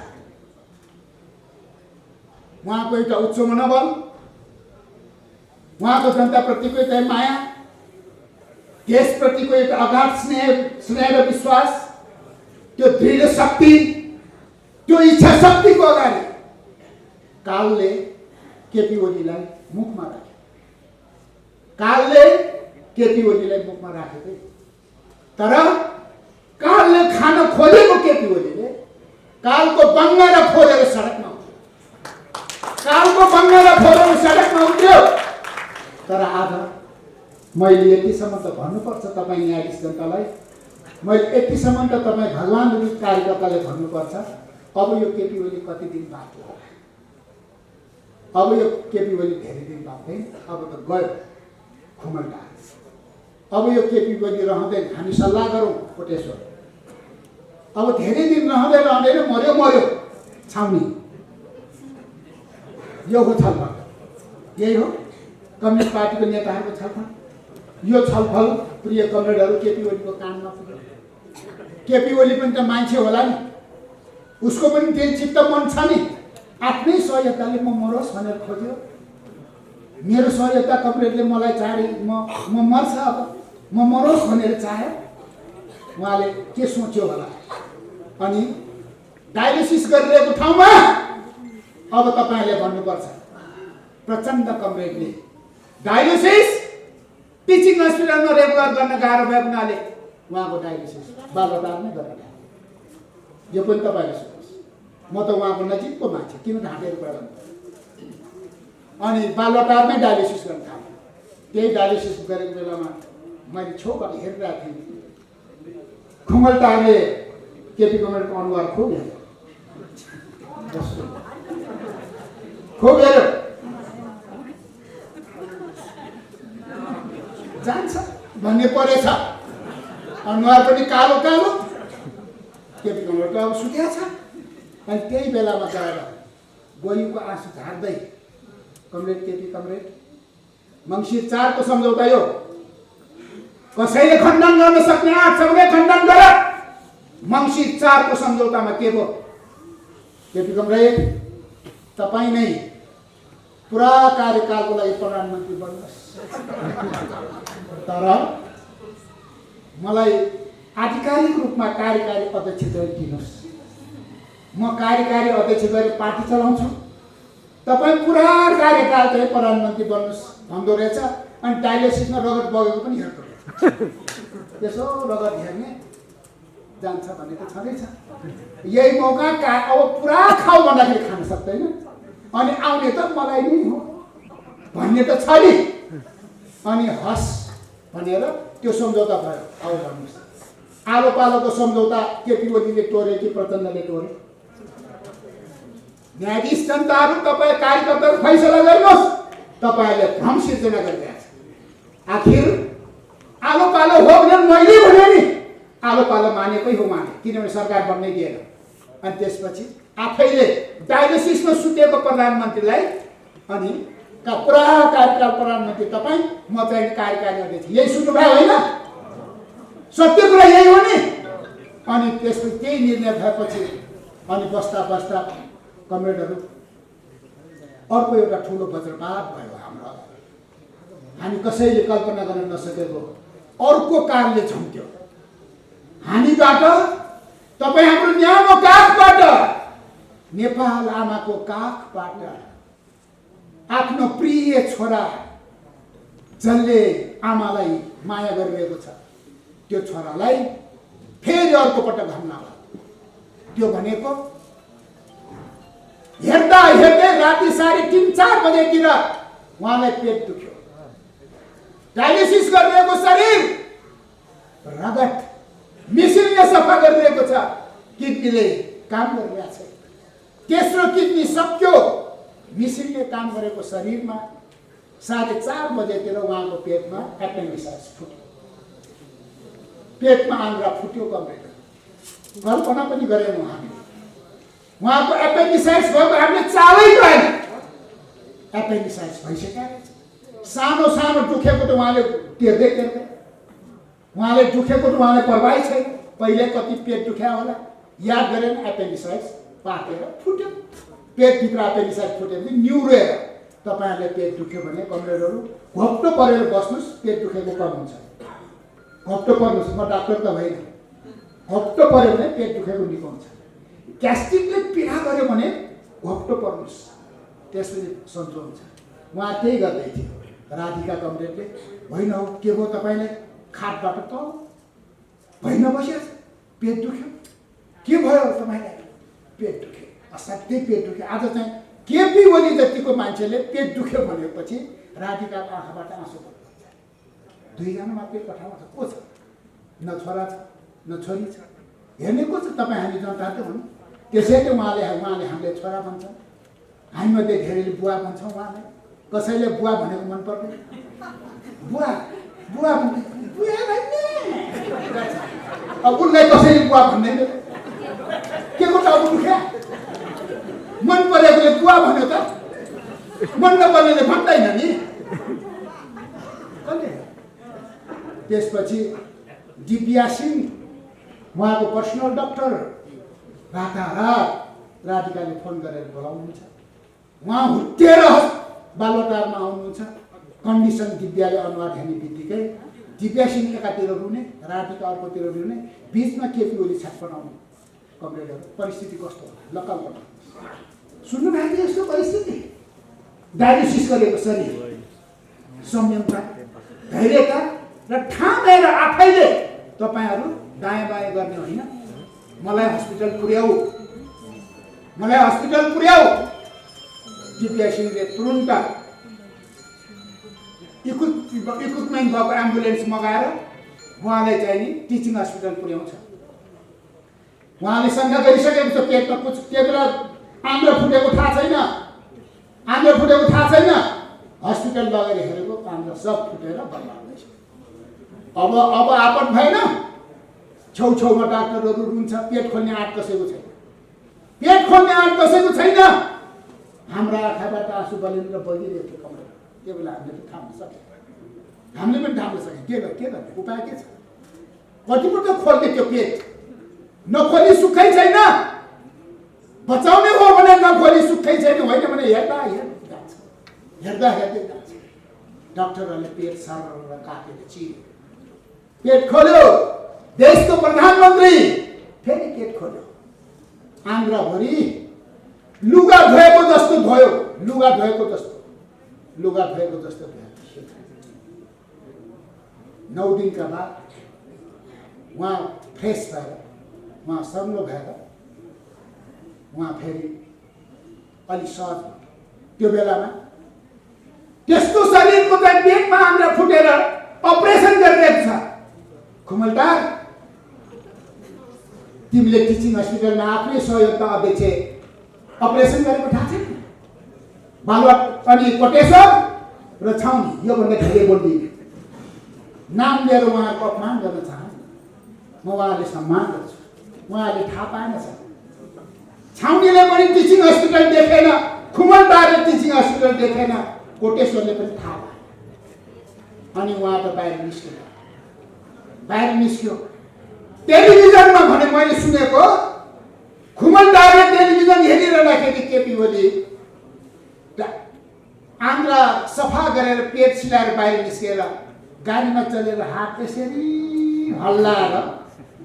उहाँको एउटा उच्च मनोबल, उहाँको जनताप्रतिको एउटा माया, देशप्रतिको एउटा अगाध स्नेह र विश्वास, त्यो दृढ शक्ति, त्यो इच्छा शक्तिको अगाडि कालले केपी ओलीलाई मुखमा राख्यो। कालले केपी ओलीलाई मुखमा राखेको। तर कालले खान खोजेको केपी ओलीले कालको बङ्गारा खोजेर सडकमा उठ्यो। कालको बङ्गारा खोजेर सडकमा उठ्यो। तर आज मैले यतिसम्म त भन्नुपर्छ तपाईँ न्यायाधीश जनतालाई, मैले यतिसम्म त तपाईँ भगवान रूपी कार्यकर्ताले भन्नुपर्छ, अब यो केपी ओली कति दिन बाँच्यो होला? अब यो केपी ओली धेरै दिन बाँच्दैन। अब त गयो खुमलटार। अब यो केपी ओली रहँदैन। हामी सल्लाह गरौँ कोटेश्वर, अब धेरै दिन रहँदैन, मर्यो छाउनी। यो हो छलफल। यही हो कम्युनिस्ट पार्टीको नेताहरूको छलफल। यो छलफल प्रिय कमरेडहरू केपी ओलीको कानमा पुग्यो। केपी ओली पनि त मान्छे होला नि, उसको पनि दिल चित्त मन छ नि। आफ्नै सहयोगताले म मरोस् भनेर खोज्यो। मेरो सहयोगता कमरेडले मलाई चाहे म मर्छ, अब म मरोस् भनेर चाह्यो। उहाँले के सोच्यो होला? अनि डायलिसिस गरिरहेको ठाउँमा अब तपाईँहरूले भन्नुपर्छ, प्रचण्ड कमरेडले डायलिसिस टिचिङ हस्पिटलमा रेगुलर गर्न गाह्रो भएको हुनाले उहाँको डायलिसिस बालुवाटारमै गरेर यो पनि तपाईँले सोध्नुहोस्। म त उहाँको नजिकको मान्छे, किन ढाँटेर गएर अनि बालुवाटारमै डायलिसिस गर्न थालेँ। त्यही डायलिसिस गरेको बेलामा मैले छेउबाट हेरिरहेको थिएँ। खुमलटारले केपी कमरेडको अनुहार खुब हेऱ्यो। जान्छ भन्ने परेछ। अनुहार पनि कालो कालो। केपी कमरेड अब सुत्या छ। अनि त्यही बेलामा गएर गोहीको आँसु झार्दै कमरेड केपी कमरेड मङ्सिर 4 को सम्झौता यो कसैले खण्डन गर्न सक्ने आँट छ भने खण्डन गर। मङ्सिर 4 को सम्झौतामा के भयो? केपी कमरेड तपाईँ नै पुरा कार्यकालको लागि प्रधानमन्त्री बन्नुहोस्, तर मलाई आधिकारिक रूपमा कार्यकारी अध्यक्ष दिनुहोस्। म कार्यकारी अध्यक्ष गरेर पार्टी चलाउँछु, तपाईँ पुरा कार्यकाल चाहिँ प्रधानमन्त्री बन्नुहोस् भन्दो रहेछ। अनि डायलिसिसमा रगत बगेको पनि हेर्दो रहेछ। त्यसो रगत हेर्ने जान्छ भन्ने त छँदैछ। यही मौका अब पुरा खाऊ भन्दाखेरि खान सक्दैन, अनि आउने त मलाई नै हो भन्ने त छ नि। अनि हस् भनेर त्यो सम्झौता भयो। आऊ भन्नुहोस्, आलो पालोको सम्झौता केपी ओलीले तोरे कि प्रचण्डले तोरे? न्यायाधीश जनताहरू तपाईँ कार्यकर्ताहरू फैसला गर्नुहोस्। तपाईँहरूले भ्रम सिर्जना गरिरहेको छ। आखिर आलो पालो हो भनेर मैले भने नि आलो पालो मानेकै हो माने, किनभने सरकार बन्नै दिएन। अनि त्यसपछि आफैले डायलिसिसमा सुतेको प्रधानमन्त्रीलाई अनि पुरा कार्यकाल प्रधानमन्त्री तपाईँ, म चाहिँ कार्यकारी अध्यक्ष, यही सुन्नुभयो होइन? सत्य कुरा यही हो नि। अनि त्यसपछि त्यही निर्णय भएपछि अनि बस्दा बस्दा कमरेडहरू अर्को एउटा ठुलो वज्रपात भयो हाम्रो। हामी कसैले कल्पना गर्न नसकेको अर्को कालले झम्क्यो हामीबाट। तपाईँ हाम्रो न्यानो काखबाट, नेपाल आमाको काखबाट आफ्नो प्रिय छोरा जसले आमालाई माया गरिरहेको छ त्यो छोरालाई फेरि अर्को पटक हमला भयो। त्यो भनेको हेर्दा हेर्दै राति 3:30-4 बजेतिर उहाँलाई पेट दुख्यो। डायलिसिस गरिरहेको शरीर रगत मिसिनले सफा गरिरहेको छ, किडनीले काम गरिरहेको छ। तेस्रो किडनी सक्यो। मिसिनले काम गरेको शरीरमा 4:30 बजेतिर उहाँको पेटमा एपेन्डिसाइटिस फुट्यो। पेटमा आन्द्रा फुट्यो। कमरेड कल्पना पनि गरेनौँ हामीले। उहाँको एपेन्डिसाइटिस भएको हामीले चालै पाएन। एपेन्डिसाइटिस भइसक्यो। सानो सानो दुखेको त उहाँले टेर्दै उहाँले दुखेको त उहाँलाई परवाही छैन। पहिले कति पेट दुख्या होला याद गरेन। एपेन्डिसाइटिस पाकेर फुट्यो। पेटभित्र एपेन्डिसाइटिस फुटेपछि न्युरोएर तपाईँहरूले पेट दुख्यो भने कमरेडहरू घप्टो परेर बस्नुहोस्, पेट दुखेको कम हुन्छ। घप्टो पर्नुहोस्, म डाक्टर त होइन। घप्टो पऱ्यो भने पेट दुखेको निको हुन्छ। ग्यास्ट्रिकले पीडा गर्यो भने घप्टो पर्नुहोस्, त्यसले सन्चो हुन्छ। उहाँ त्यही गर्दै थियो। राधिका कमरेडले होइन हो के भयो तपाईँले खाटबाट त भइन बस्या पेट दुख्यो, के भयो तपाईँलाई? पेट दुख्यो, असाध्यै पेट दुख्यो। आज चाहिँ केपी ओली जतिको मान्छेले पेट दुख्यो भनेपछि राधिकाको आँखाबाट आँसु पर्छ। 2 जना मात्रै कोठामा छ, को छ? न छोरा छ न छोरी छ, हेर्ने को छ? तपाईँ हामी जनता त हुन्। त्यसैले उहाँले हामीले छोरा भन्छ, हामीमध्ये धेरैले बुवा भन्छौँ। उहाँले कसैले बुवा भनेको मन पर्दैन। बुवा बुवा भन्ने अब उसलाई कसैले बुवा भन्दैन। के को टाउको दुख्या? मन परेकोले बुवा भन्यो त, मन नपर्नेले भन्दैन नि। त्यसपछि दिव्या सिंह उहाँको पर्सनल डाक्टर रातारात राधिकाले फोन गरेर बोलाउनुहुन्छ। उहाँ हुत्तेर बालुवाटारमा आउनुहुन्छ। कन्डिसन दिव्याले अनुहार हेर्ने बित्तिकै दिव्या सिंह एकातिर रुने, राधिका अर्कोतिर रुने, बिचमा केपी ओली छटपटाउने। कमरेडहरू परिस्थिति कस्तो होला लकल सुन्नु भएको यस्तो परिस्थिति? डायलिसिस गरेको शरीर, संयमता, धैर्यता र ठामेर आफैले तपाईँहरू दायाँ बायाँ गर्ने होइन। मलाई हस्पिटल पुर्याऊ। दिव्या सिंहले तुरुन्त इक्विपमेन्ट भएको एम्बुलेन्स मगाएर उहाँलाई चाहिँ नि टिचिङ हस्पिटल पुर्याउँछ। उहाँले शङ्का गरिसकेको छ पेटमा कुछ के बेला आन्द्रा फुटेको थाहा छैन। हस्पिटल लगेर हेरेको आन्द्रा सब फुटेर बर्बाद भइसक्यो। अब आपत भएन। छेउछाउमा डाक्टरहरू रुन्छ, पेट खोल्ने आँट कसैको छैन। पेट खोल्ने आँट कसैको छैन। हाम्रा आँखाबाट आँसु बलिएर बगिरहेको थियो कमरेर। त्यो बेला हामीले पनि थाम्न सक्यौँ, हामीले पनि थाम्न सक्यौँ। के गर्ने उपाय के छ? कतिपल्ट खोल्ने त्यो पेट, नखोली सुखै छैन। बचाउने हो भने नखोली सुखै छैन, होइन भने हेर्दा हेर्दै जान्छ। डाक्टरहरूले पेट सरर काटेर चिर्यो, पेट खोल्यो। देशको प्रधानमन्त्री फेरि पेट खोल्यो। आन्द्राभरि लुगा धोएको जस्तो भयो, लुगा धोएको जस्तो भयो। 9 दिनका बाद उहाँ फ्रेस भएर, उहाँ सङ्लो भएर, उहाँ फेरि अलि सहज भयो। त्यो बेलामा त्यस्तो शरीरको चाहिँ पेटमा आन्द्रा फुटेर अपरेसन गरिरहेको छ। खुमलटार, तिमीले टिचिङ हस्पिटलमा आफ्नै सहयोगका अध्यक्ष अपरेसन गरेको थाहा छैन? बालुवा अनि कोटेश्वर र छाउनी, योभन्दा धेरै बोल्दिनँ। नाम लिएर उहाँको अपमान गर्न चाहन्छु, म उहाँले सम्मान गर्छु। उहाँले थाहा पाएन छ, छाउनीले पनि टिचिङ हस्पिटल देखेन, खुमलटारले टिचिङ हस्पिटल देखेन, कोटेश्वरले पनि थाहा पाएन। अनि उहाँ त बाहिर निस्क्यो। टेलिभिजनमा भने मैले सुनेको, खुमलटारले टेलिभिजन हेरिरहँदाखेरि केपी ओली आन्द्रा सफा गरेर पेट सिलाएर बाहिर निस्केर गाडीमा चलेर हात यसरी हल्लाएर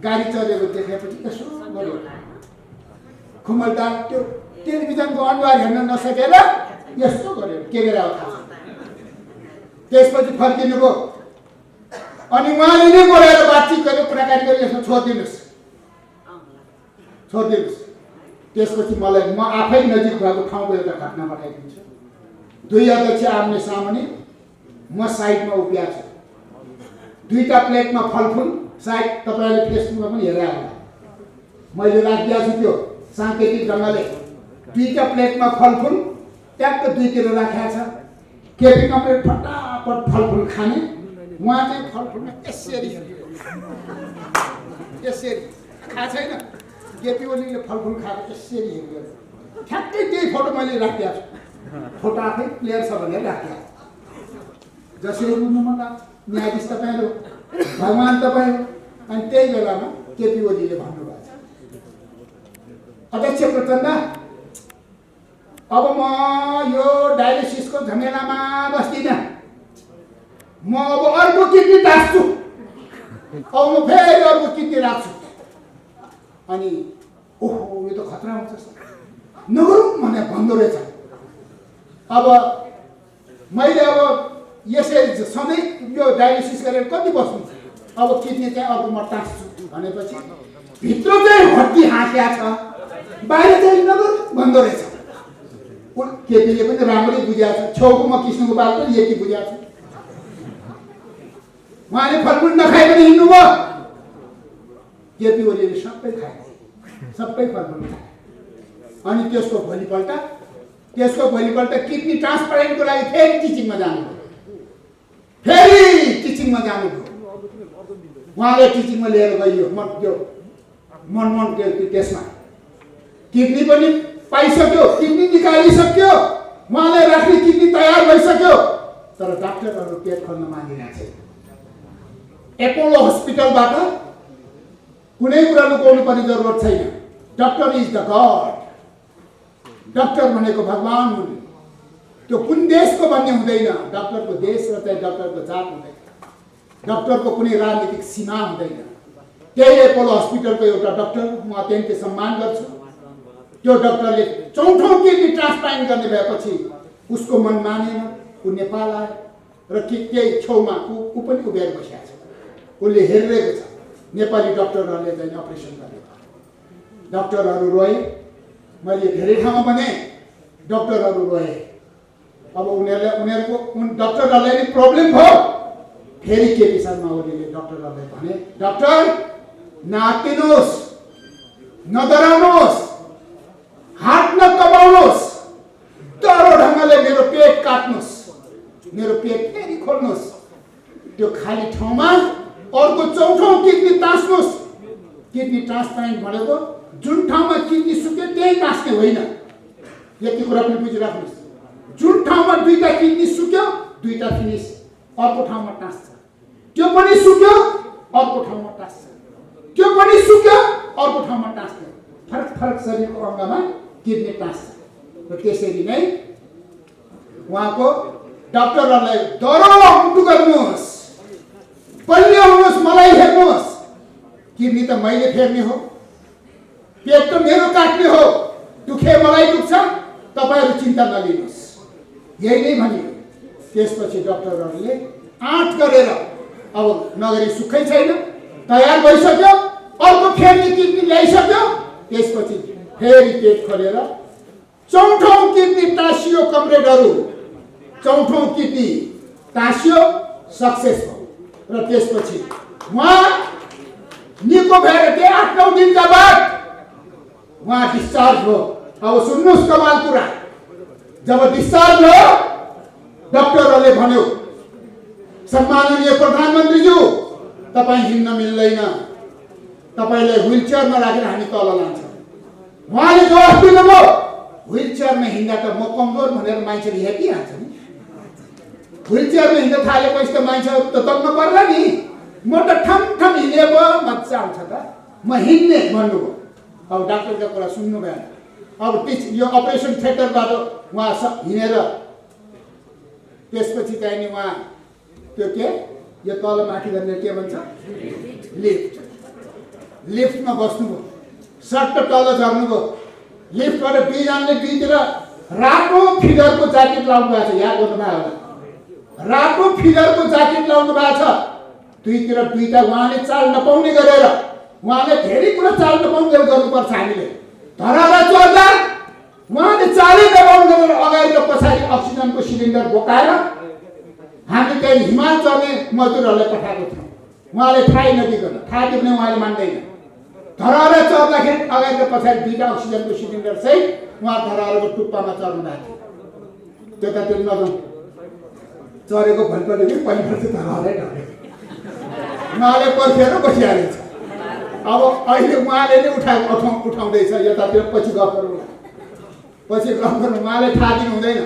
गाडी चलेको देखेपछि यसो गर्यो। खुमलटार त्यो टेलिभिजनको अनुहार हेर्न नसकेर यस्तो गर्यो, के गरेर थाहा छ। त्यसपछि फर्किनुभयो अनि उहाँले नै बोलाएर बातचित गर्यो, कुराकानी गर्यो। यसो छोडिदिनुहोस्। त्यसपछि मलाई म आफै नजिक भएको ठाउँको एउटा घटना बताइदिन्छु। 2 अध्यक्ष आम्ने सामने, म साइडमा उभिएको छु। 2टा प्लेटमा फलफुल, सायद तपाईँले फेसबुकमा पनि हेरेर होला, मैले राखिदिएको छु। त्यो साङ्केतिक ढङ्गले 2टा प्लेटमा फलफुल ट्याक्क 2तिर राखेको छ। केपी कमरेड फटाफट फलफुल खाने, उहाँ चाहिँ फलफुलमा यसरी थाहा छैन। केपी ओलीले फलफुल खाएको यसरी हेरेर ठ्याक्कै त्यही फोटो मैले राखिदिएको छु। फोटो आफै प्लेयर छ भनेर राखिदिएको। जसरी बुझ्नु मन लाग्छ, न्यायाधीश तपाईँ हो, भगवान् तपाईँ हो। अनि त्यही बेलामा केपी ओलीले भन्नुभएको छ, अध्यक्ष प्रचण्ड, अब म यो डायलिसिसको झमेलामा बस्दिनँ, म अब अर्को किडनी राख्छु, अब म फेरि अर्को किडनी राख्छु। अनि ओहो, यो त खतरा हुन्छ, नगरौँ भने भन्दो रहेछ। अब मैले यसरी सधैँ यो डायलिसिस गरेर कति बस्नु, अब किडनी चाहिँ अर्को म टाँस्छु भनेपछि भित्र चाहिँ हड्डी हाँक्या छ, बाहिर चाहिँ नगरौँ भन्दो रहेछ। केपीले पनि राम्रै बुझाएको छ, छेउको म कृष्णको बात पनि यति बुझाएको छु। उहाँले फलफुल नखाइ पनि हिँड्नुभयो। केपी ओलीले सबै फलफुल खाए। अनि त्यसको भोलिपल्ट किडनी ट्रान्सप्लान्टको लागि फेरि टिचिङमा जानुभयो। उहाँले टिचिङमा लिएर गइयो। मन त्यसमा किडनी पनि पाइसक्यो, किडनी निकालिसक्यो, उहाँले राख्ने किडनी तयार भइसक्यो। तर डाक्टरहरू पेट खोल्न मानिरहेको छैन। एपोलो हस्पिटलबाट कुनै कुरा लुकाउनु पर्ने जरुरत छैन। Doctor is the god. Doctor भनेको भगवान हुन्। त्यो कुन देशको भन्ने हुँदैन। डक्टरको देश र चाहिँ डक्टरको जात हुँदैन। डक्टरको कुनै राजनीतिक सीमा हुँदैन। त्यही एपोलो हस्पिटलको एउटा डक्टर म अत्यन्तै सम्मान गर्छु। त्यो डक्टरले 4औं किडनी ट्रान्सप्लान्ट गर्ने भएपछि उसको मन मानेन, ऊ नेपाल आयो र त्यही छेउमा ऊ पनि उभिएर बसेको छ। उसले हेरिरहेको छ नेपाली डक्टरहरूले चाहिँ अपरेसन गरेको। डक्टरहरू रोए। मैले धेरै ठाउँमा भने डक्टरहरू रोए। अब उनीहरूको डक्टरहरूलाई नि प्रब्लम भयो। फेरि केपी शर्मा ओलीले डक्टरहरूलाई भने, डक्टर नआत्तिनुहोस्, नडराउनुहोस्, हात नकमाउनुहोस्, डरो ढङ्गले मेरो पेट काट्नुहोस्, मेरो पेट फेरि खोल्नुहोस्, त्यो खाली ठाउँमा अर्को 4औं किडनी तास्नुहोस्, किडनी ट्रान्सप्लान्ट भनेको जुन ठाउँमा किडनी सुक्यो त्यही टाँस्ने होइन। यति कुरा पनि बुझिराख्नुहोस्। जुन ठाउँमा दुईटा किडनी सुक्यो दुईटा फिनिस, अर्को ठाउँमा टाँस्छ। त्यो पनि सुक्यो अर्को ठाउँमा टाँस्छ, त्यो पनि सुक्यो अर्को ठाउँमा टाँस्छ। फरक फरक शरीरको अङ्गमा किडनी टाँस्छ। र त्यसरी नै उहाँको डाक्टरहरूलाई डरो मुटु गर्नुहोस्, बलियो हुनुहोस्, मलाई हेर्नुहोस्। किडनी त मैले फेर्ने हो, पेट त मेरो काट्ने हो, दुखे मलाई दुख्छ, तपाईँहरू चिन्ता नलिनुहोस्। यही नै भन्यो। त्यसपछि डाक्टरहरूले आँट गरेर अब नगरी सुखै छैन, तयार भइसक्यो, अर्को फेरि किडनी ल्याइसक्यो। त्यसपछि फेरि पेट खोलेर चौथौँ किडनी टाँसियो। कमरेडहरू, चौथौँ किडनी टाँसियो, सक्सेस भयो। र त्यसपछि उहाँ निको भएर 8-9 दिनका बाद उहाँ डिस्चार्ज भयो। अब सुन्नुहोस् कमाल कुरा, जब डिस्चार्ज भयो डाक्टरहरूले भन्यो, सम्माननीय प्रधानमन्त्रीज्यू तपाईँ हिँड्न मिल्दैन, तपाईँलाई व्हील चेयरमा राखेर हामी तल लान्छौँ। उहाँले जवाफ दिनुभयो, व्हील चेयरमा हिँड्दा त म कमजोर भनेर मान्छेले हेपिहाल्छ नि। व्हील चेयरमा हिँड्न थालेपछि त मान्छेहरू त तग्न पर्ला नि। म त ठमठम हिँडेको मजा आउँछ त, म हिँड्ने भन्नुभयो। अब डाक्टरको कुरा सुन्नु भएन। अब यो अपरेसन थिएटरबाट उहाँ हिँडेर त्यसपछि चाहिँ नि उहाँ त्यो के यो तल माथि गर्ने के भन्छ, लिफ्ट, लिफ्टमा बस्नुभयो। सर्ट तल झर्नुभयो। लिफ्टबाट दुईजनाले दुईतिर रातो फिगरको ज्याकेट लाउनु भएको छ, याद गर्नुभयो होला। रातो फिगरको ज्याकेट लाउनु भएको छ। दुईतिर दुईटा उहाँले चाल नपाउने गरेर, उहाँले धेरै कुरा चाल नपाउने गरेर गर्नुपर्छ। हामीले धरालाई चढ्दा उहाँले चालै नपाउने गरेर अगाडि र पछाडि अक्सिजनको सिलिन्डर बोकाएर हामी त्यही हिमाल चढ्ने मजदुरहरूलाई पठाएको थियौँ। उहाँले थाहै नदिकन, थाहा दियो भने उहाँले मान्दैन। धरालाई चढ्दाखेरि अगाडि र पछाडि दुईटा अक्सिजनको सिलिन्डर सहित उहाँ धराहरूको टुप्पामा चढ्नु भएको थियो। त्यतातिर नजाउँ, चढेको भनपल्यो कि पहिला चाहिँ धरालै ढल्यो। उहाँले पर्खेर बसिहालेछ। अब अहिले उहाँले नै उठाउँदैछ यतातिर। पछि गफ गरौँ, पछि गफ गरौँ। उहाँले थाहा दिनु हुँदैन।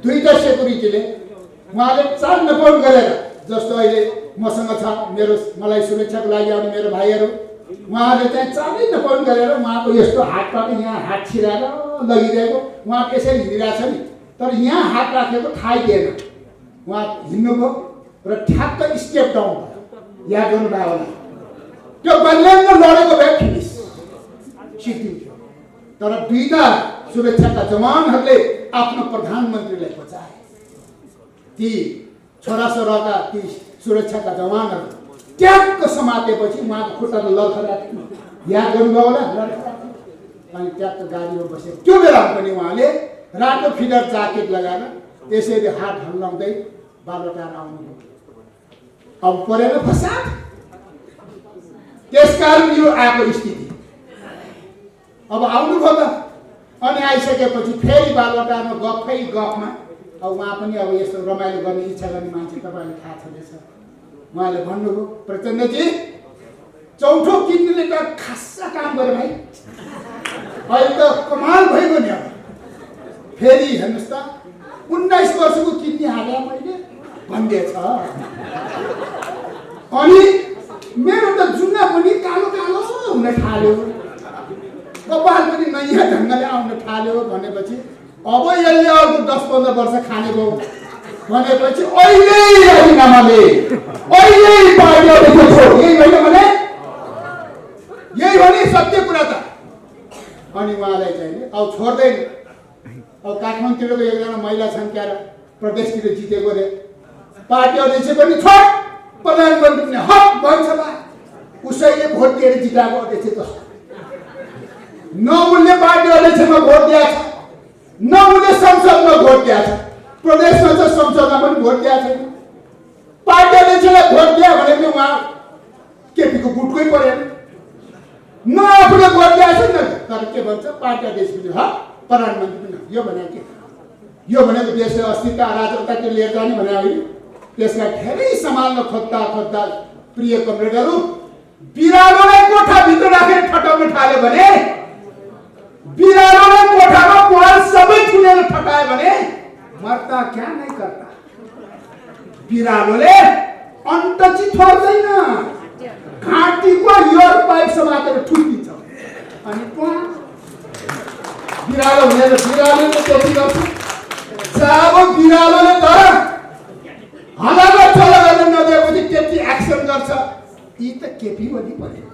दुईटा सेक्युरिटीले उहाँले चाल नपाउनु गरेर, जस्तो अहिले मसँग छ मलाई सुरक्षाको लागि आउने मेरो भाइहरू, उहाँले चाहिँ चालै नपाउनु गरेर उहाँको यस्तो हातबाट यहाँ हात छिराएर लगिरहेको, उहाँ त्यसरी हिँडिरहेछ नि, तर यहाँ हात राखेको थाहै दिएन। उहाँ हिँड्नुभयो र ठ्याक्क स्टेप डाउन भयो। याद गर्नुभयो होला। त्यो बल्लेन्द लडेको भए फिनिस सिद्धिन्थ्यो। तर दुईटा सुरक्षाका जवानहरूले आफ्नो प्रधानमन्त्रीलाई बचाए। ती छोराछोराका ती सुरक्षाका जवानहरू ट्याक्क समातेपछि उहाँको खुट्टा त लड्खडाएको थियो। याद गर्नुभयो होला, लड्खडाएको। अनि ट्याक्क गाडीमा बसेको त्यो बेलामा पनि उहाँले रातो फिगर ज्याकेट लगाएर यसरी हात हल्लाउँदै बालुटार आउनुभयो। अब परेन फसाद। त्यसकारण यो आएको स्थिति। अब आउनुभयो त, अनि आइसकेपछि फेरि बालुटारमा गफै गफमा अब उहाँ पनि अब यस्तो रमाइलो गर्ने इच्छा गर्ने मान्छे, तपाईँलाई थाहा छँदैछ। उहाँले भन्नुभयो, प्रचण्डजी चौथो किडनीले त खासा काम गर्यो भाइ, अहिले त कमाल भइगयो नि। अब फेरि हेर्नुहोस् त, 19 वर्षको किडनी हाले मैले भनिदिएछ। अनि मेरो त जुना पनि कालो कालो हुन थाल्यो, कपाल पनि नयाँ ढङ्गले आउन थाल्यो। भनेपछि अब यसले अर्को 10-15 वर्ष खाने भयो भनेपछि अहिले राजीनामाले अहिले पार्टीले छोड, यही होइन भने यही हो नि सत्य कुरा त। अनि उहाँलाई चाहिँ अब छोड्दैन। अब काठमाडौँतिरको एकजना महिला छन् क्या, प्रदेशतिर जितेको रे, पार्टी अध्यक्ष पनि छोड, प्रधानमन्त्री पनि हक भन्छ बा। उसैले भोट दिएर जिताएको अध्यक्ष जस्तो न उनले पार्टी अध्यक्षमा भोट दिएको छ, न उनले संसदमा भोट दिएको छ, प्रदेशमा छ संसदमा पनि भोट दिएको छैन। पार्टी अध्यक्षलाई भोट दियो भने पनि उहाँ केपीको गुटकै परेन, न आफूले भोट दिएको छैन। तर के भन्छ, पार्टी अध्यक्ष पनि हक, प्रधानमन्त्री पनि। यो भनेको के? यो भनेको देशले अस्तित्व अराजकतातिर लिएर जाने भने होइन। त्यसलाई धेरै सम्हाल्न खोज्दा खोज्दा प्रिय कमरेडहरू बिरालोलाई कोठाभित्र राखेर ठटाउन थाल्यो भने, बिरालोलाई कोठामा पाल सबै थुनेर ठटायो भने मर्ता क्या नै करता। बिरालोले अन्तची थर्दैन, घाँटीको इयर पाइप समातेर ठुकिन्छ। अनि बिरालो भनेर बिरालोले त्यति गर्छ। जब बिरालोले त हलाला चला गर्न नदिएपछि त्यति एक्सन गर्छ, यी त केपी ओली पर्यो।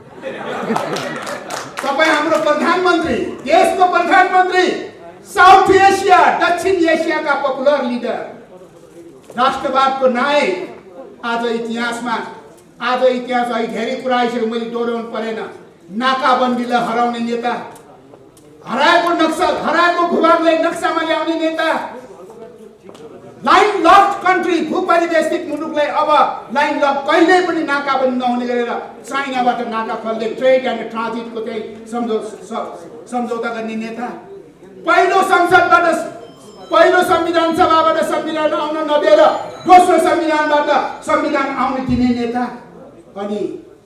तपाईँ हाम्रो प्रधानमन्त्री, देशको प्रधानमन्त्री, साउथ एसिया, दक्षिण एसियाका पपुलर लिडर, राष्ट्रवादको नायक, आज इतिहास अहिले धेरै कुरा आइसक्यो, मैले दोहोऱ्याउनु परेन। नाकाबन्दीलाई हराउने नेता, हराएको भूभागलाई नक्सामा ल्याउने नेता, लाइन लक कन्ट्री, भूपरिवेशित मुलुकलाई अब लाइन लक कहिल्यै पनि नाकाबन्दी नहुने गरेर चाइनाबाट नाका खोल्दै ट्रेड एन्ड ट्रान्जिटको चाहिँ सम्झौता गर्ने नेता, पहिलो संविधान सभाबाट संविधान आउन नदिएर दोस्रो संविधानबाट संविधान आउन दिने नेता, अनि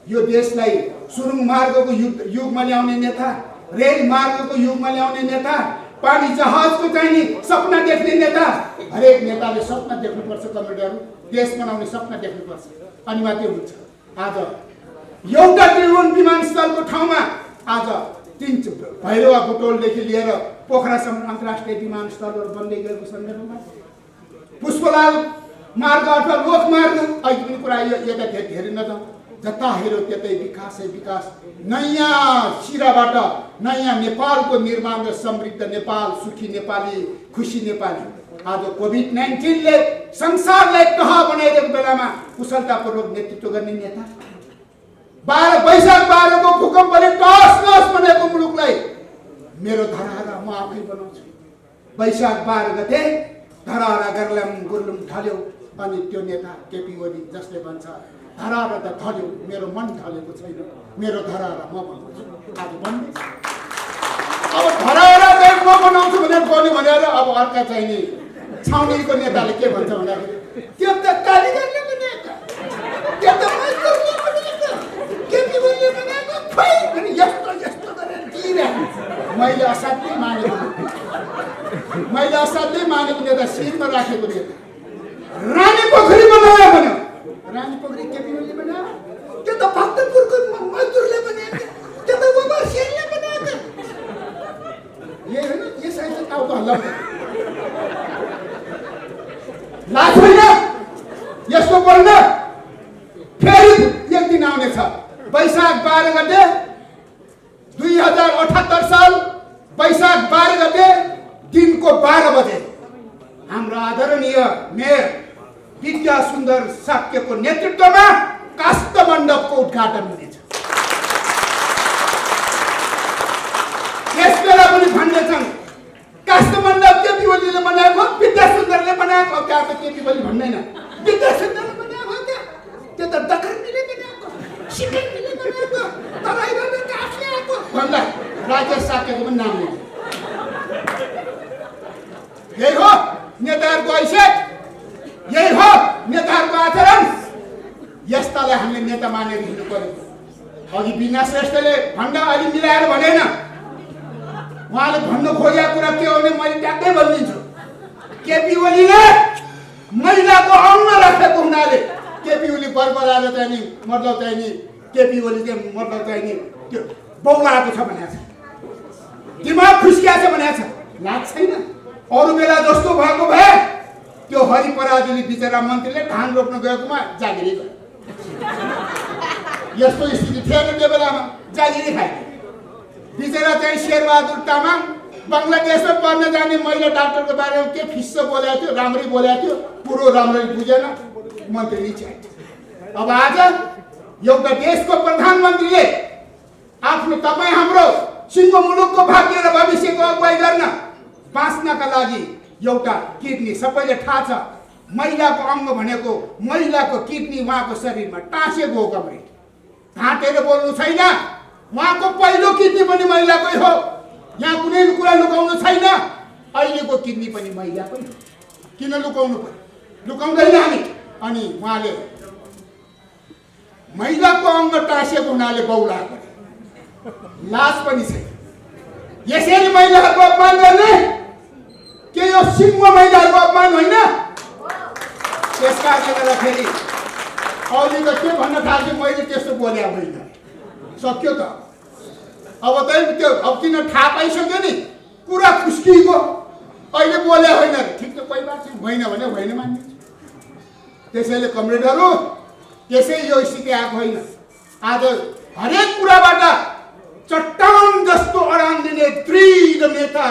यो देशलाई सुरुङ मार्गको युगमा ल्याउने नेता, रेल मार्गको युगमा ल्याउने नेता, पानी जहाजको चाहिँ नि सपना देख्ने नेता। हरेक नेताले सपना देख्नुपर्छ, कमरेडहरू, देश बनाउने सपना देख्नुपर्छ, अनि मात्रै हुन्छ। आज एउटा त्रिभुवन विमानस्थलको ठाउँमा आज भैरवा बुटोलदेखि लिएर पोखरासम्म अन्तर्राष्ट्रिय विमानस्थलहरू बन्दै गएको सन्दर्भमा पुष्पलाल मार्ग अथवा लोक मार्ग अहिले पनि कुरा यता धेरै नजाउँ, जता हेऱ्यो त्यतै विकासै विकास। नयाँ सिराबाट नयाँ नेपालको निर्माण र समृद्ध नेपाल, सुखी नेपाली, खुसी नेपाली। आज कोभिड-19ले संसारलाई कहाँ बनाइदिएको बेलामा कुशलतापूर्वक नेतृत्व गर्ने नेता, वैशाख 12 को भूकम्पले टस नस बनेको मुलुकलाई मेरो धराहरा म आफै बनाउँछु। वैशाख 12 गते धराहरा गर्लम गुर्लुम ढल्यो, अनि त्यो नेता केपी ओली जसले भन्छ धराहरा त ढल्यो, मेरो मन ढलेको छैन, मेरो धराहरा म बनाउँछु। आज बन्दैछ। अब धराहरा चाहिँ म बनाउँछु भनेर बोल्यो भनेर अब अर्का चाहिँ नि छाउनीको नेताले के भन्छ भन्दाखेरि त्यो त कालीगरले बनाएको, त्यो त मजदुरले बनाएको, केपी ओलीले बनाएको, खै अनि यस्तो गरेर दिइरहेको। मैले असाध्यै मानेको नेता, शिरमा राखेको नेता रानी पोखरी बनायो भन्यो, रानी पोखरी केपी ओलीले बनायो, त्यो त भक्तपुरको मजदुरले बनाएको, त्यो त ओबरसियरले बनाएको। होइन यसै त टाउको हल्लाउँछ लाग्दैन यस्तो बोल्न। फेरि एक दिन आउनेछ वैशाख 12 गते 2078 साल वैशाख 12 गते दिनको 12 बजे हाम्रो आदरणीय मेयर विद्या सुन्दर साक्यको नेतृत्वमा काष्ठ मण्डपको उद्घाटन हुनेछ। त्यसबेला पनि भन्नेछन् काष्ठ मण्डप केपी ओलीले बनाएको, विद्या सुन्दरले बनाएको। त्यहाँ त केपी ओली भन्दैन, विद्या सुन्दरले बनाएको, त्यो त दखर्मीले बनाएको, सिक्किमले बनाएको, तराईबाट काठ ल्याएको भन्दा राजेश साक्यको पनि नाम लिन्छ। यही हो नेताहरूको हैसियत, यही हो नेताहरूको आचरण। यस्तालाई हामीले नेता मानेर हिँड्नु पर्यो। अघि बिना श्रेष्ठले भन्दा अलि मिलाएर भनेन, उहाँले भन्नु खोजेको कुरा के हो भने मैले ट्याक्कै भनिदिन्छु। केपी ओलीले महिलाको अंग राखेको हुनाले केपी ओली बरबराएर चाहिँ नि मतलब चाहिँ नि केपी ओली चाहिँ मतलब चाहिँ नि त्यो बौलाएको छ भनेको छ, दिमाग खुस्किया छ भनेको छ, लाग्छ छैन। अरू बेला जस्तो भएको भए त्यो हरिपराजुली बिचरा मन्त्रीले धान रोप्न गएकोमा जागिरी गयो। यस्तो स्थिति थिएन त्यो बेलामा, जागिरी खाए। बिचरा चाहिँ शेरबहादुर तामाङ बङ्गलादेशमा पढ्न जाने महिला डाक्टरको बारेमा के फिस्सो बोलेको थियो, राम्ररी बोलेको थियो, पुरो राम्ररी बुझेन, मन्त्रीले च्याट। अब आज एउटा देशको प्रधानमन्त्रीले आफ्नो तपाईँ हाम्रो सिङ्गो मुलुकको भाग्य र भविष्यको अगुवाई गर्न बाँच्नका लागि एउटा किडनी, सबैले थाहा छ महिलाको अङ्ग भनेको महिलाको किडनी उहाँको शरीरमा टाँसेको हो। कमरेड ढाँटेर बोल्नु छैन, उहाँको पहिलो किडनी पनि महिलाकै हो। यहाँ कुनै कुरा लुकाउनु छैन, अहिलेको किडनी पनि महिलाकै हो। किन लुकाउनु पर्यो? लुकाउँदैन हामी। अनि उहाँले महिलाको अङ्ग टाँसिएको हुनाले बौला गरे, लाज पनि छैन। यसरी महिलाहरूको अपमान गर्ने के यो सिङ्गो महिलाहरूको अपमान होइन? त्यस कारणले गर्दाखेरि अहिलेको के भन्न थाल्छु, मैले त्यस्तो बोले होइन, सक्यो त। अब त त्यो अब किन थाहा पाइसक्यो नि, कुरा खुस्किएको, अहिले बोले होइन, ठिक त कोही बात छैन, होइन भने होइन मानिन्छ। त्यसैले कमरेडहरू, त्यसै यो स्थिति आएको होइन। आज हरेक कुराबाट चट्टान जस्तो अडान दिने दृढ नेता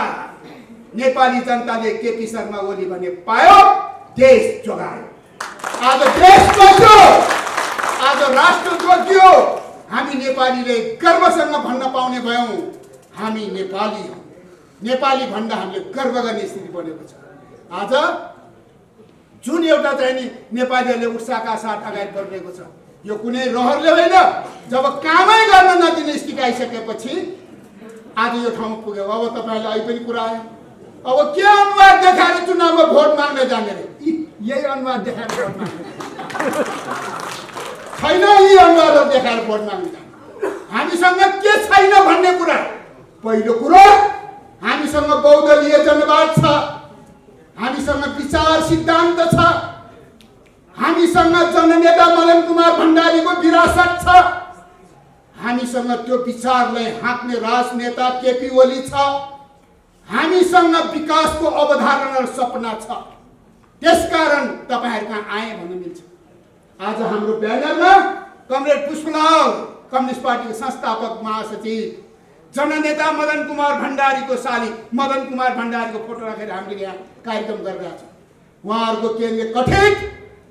नेपाली जनताले केपी शर्मा ओली भन्ने पायो, देश जोगायो। आज देश बच्यो, आज राष्ट्र जोगियो। हामी नेपालीले गर्वसँग भन्न पाउने भयौँ, हामी नेपाली हौँ। नेपाली भन्दा हामीले गर्व गर्ने स्थिति बनेको छ। आज जुन एउटा चाहिँ नि नेपालीहरूले उत्साहका साथ अगाडि बढेको छ, यो कुनै रहरले होइन। जब कामै गर्न नदिने स्थिति आइसकेपछि आज यो ठाउँमा पुग्यो। अब तपाईँहरूले अहिले पनि कुरा आयो, अब के अनुवाद देखाएर चुनावमा भोट माग्न जाने रे? यही अनुवाद देखाएर भोट माग्ने छैन, यी अनुहारहरू देखाएर भोट माग्न जाने। हामीसँग के छैन भन्ने कुरा, पहिलो कुरो हामीसँग बहुदलीय जनवाद छ, हामीसँग विचार सिद्धान्त छ, हामीसँग जननेता मदन कुमार भण्डारीको विरासत छ, हामीसँग त्यो विचारलाई हाँक्ने राजनेता केपी ओली छ, हामीसँग विकासको अवधारणा र सपना छ। त्यसकारण तपाईहरु कहाँ आए भन्न मिल्छ। आज हाम्रो ब्यानरमा कमरेड पुष्पलाल, कम्युनिस्ट पार्टीको संस्थापक महासचिव, जननेता मदन कुमार भण्डारीको साली मदन कुमार भण्डारीको फोटो राखेर हामीले यहाँ कार्यक्रम गरिरहेका छौँ। उहाँहरूको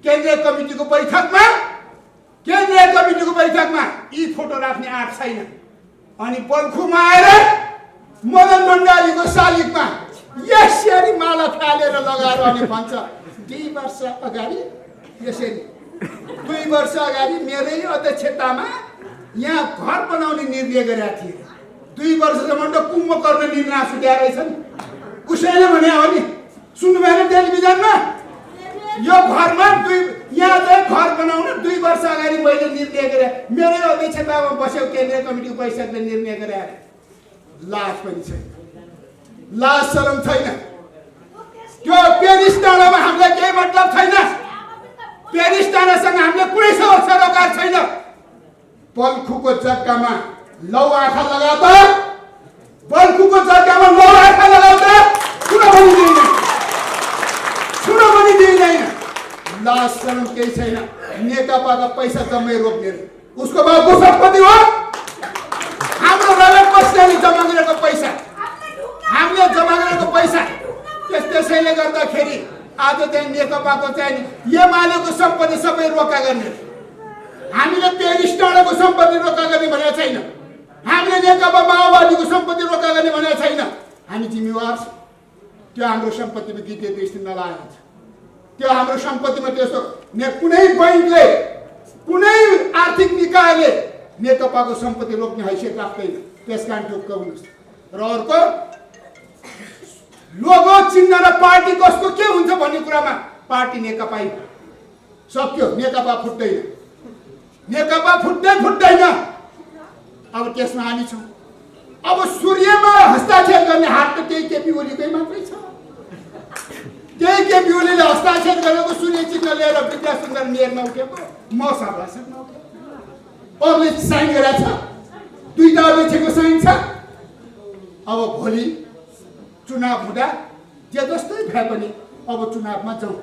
केन्द्रीय कमिटीको बैठकमा यी फोटो राख्ने आँट छैन। अनि बल्खुमा आएर मदन भण्डारीको शालिगमा यसरी माला फालेर लगाएर अनि भन्छ 2 वर्ष अगाडि, यसरी 2 वर्ष अगाडि मेरै अध्यक्षतामा यहाँ घर बनाउने निर्णय गरेका थिए। 2 वर्षसम्म त कुम्भकर्ण निर्णय सुत्या रहेछन्। उसैले भने हो नि, सुन्नु भएन टेलिभिजनमा? यो घरमा यहाँ चाहिँ घर बनाउन 2 वर्ष अगाडि मैले निर्णय गरेँ, मेरै अध्यक्षतामा बस्यो केन्द्रीय कमिटीको बैठकले निर्णय गरे। लाज पनि छैन, लाज शरम छैन। त्यो पेरिस डाँडामा हामीलाई केही मतलब छैन। पेरिस डाँडासँग हामीले कुनै सरोकार छैन। बल्खुको जग्गामा लौ आँखा लगाउँदा, बल्खुको जग्गामा लौ आँखा लगाउँदा सुन पनि दिँदैन। लाज शरम केही छैन। नेकपाका पैसा जम्मै रोक्ने, उसको बाबु सम्पत्ति हो। हाम्रो रगत बस्नेले जम्मा गरेको पैसा, हामीले जम्मा गरेको पैसा। त्यसैले गर्दाखेरि आज चाहिँ नेकपाको चाहिँ एमालेको सम्पत्ति सबै रोका गर्ने, हामीले पेरिस डाँडाको सम्पत्ति रोका गर्ने भनेको छैन। हामीले नेकपा माओवादीको सम्पत्ति रोका गर्ने भनेको छैन। हामी जिम्मेवार छौँ। त्यो हाम्रो सम्पत्तिमा गिटे दृष्टि नलागेको छ। त्यो हाम्रो सम्पत्तिमा त्यस्तो कुनै बैङ्कले, कुनै आर्थिक निकायले नेकपाको सम्पत्ति रोक्ने हैसियत राख्दैन। त्यसकारण ढुक्काउनुहोस्। र अर्को, लोगो चिन्ह र पार्टी कसको के हुन्छ भन्ने कुरामा पार्टी नेकपा सक्यो। नेकपा फुट्दैन, नेकपा फुट्दैन। अब त्यसमा हामी छौँ। अब सूर्यमा हस्ताक्षर गर्ने हात त त्यही केपी ओलीकै मात्रै छ। त्यही केपी ओलीले हस्ताक्षर गरेको सूर्य चिन्ह लिएर विद्या सुन्दर मेयरमा उठेको, म सभासदमा उठेको, अरूले साइन गरेको छ, 2टा अध्यक्षको साइन छ। अब भोलि चुनाव हुँदा जे जस्तै भए पनि अब चुनावमा जाउँ।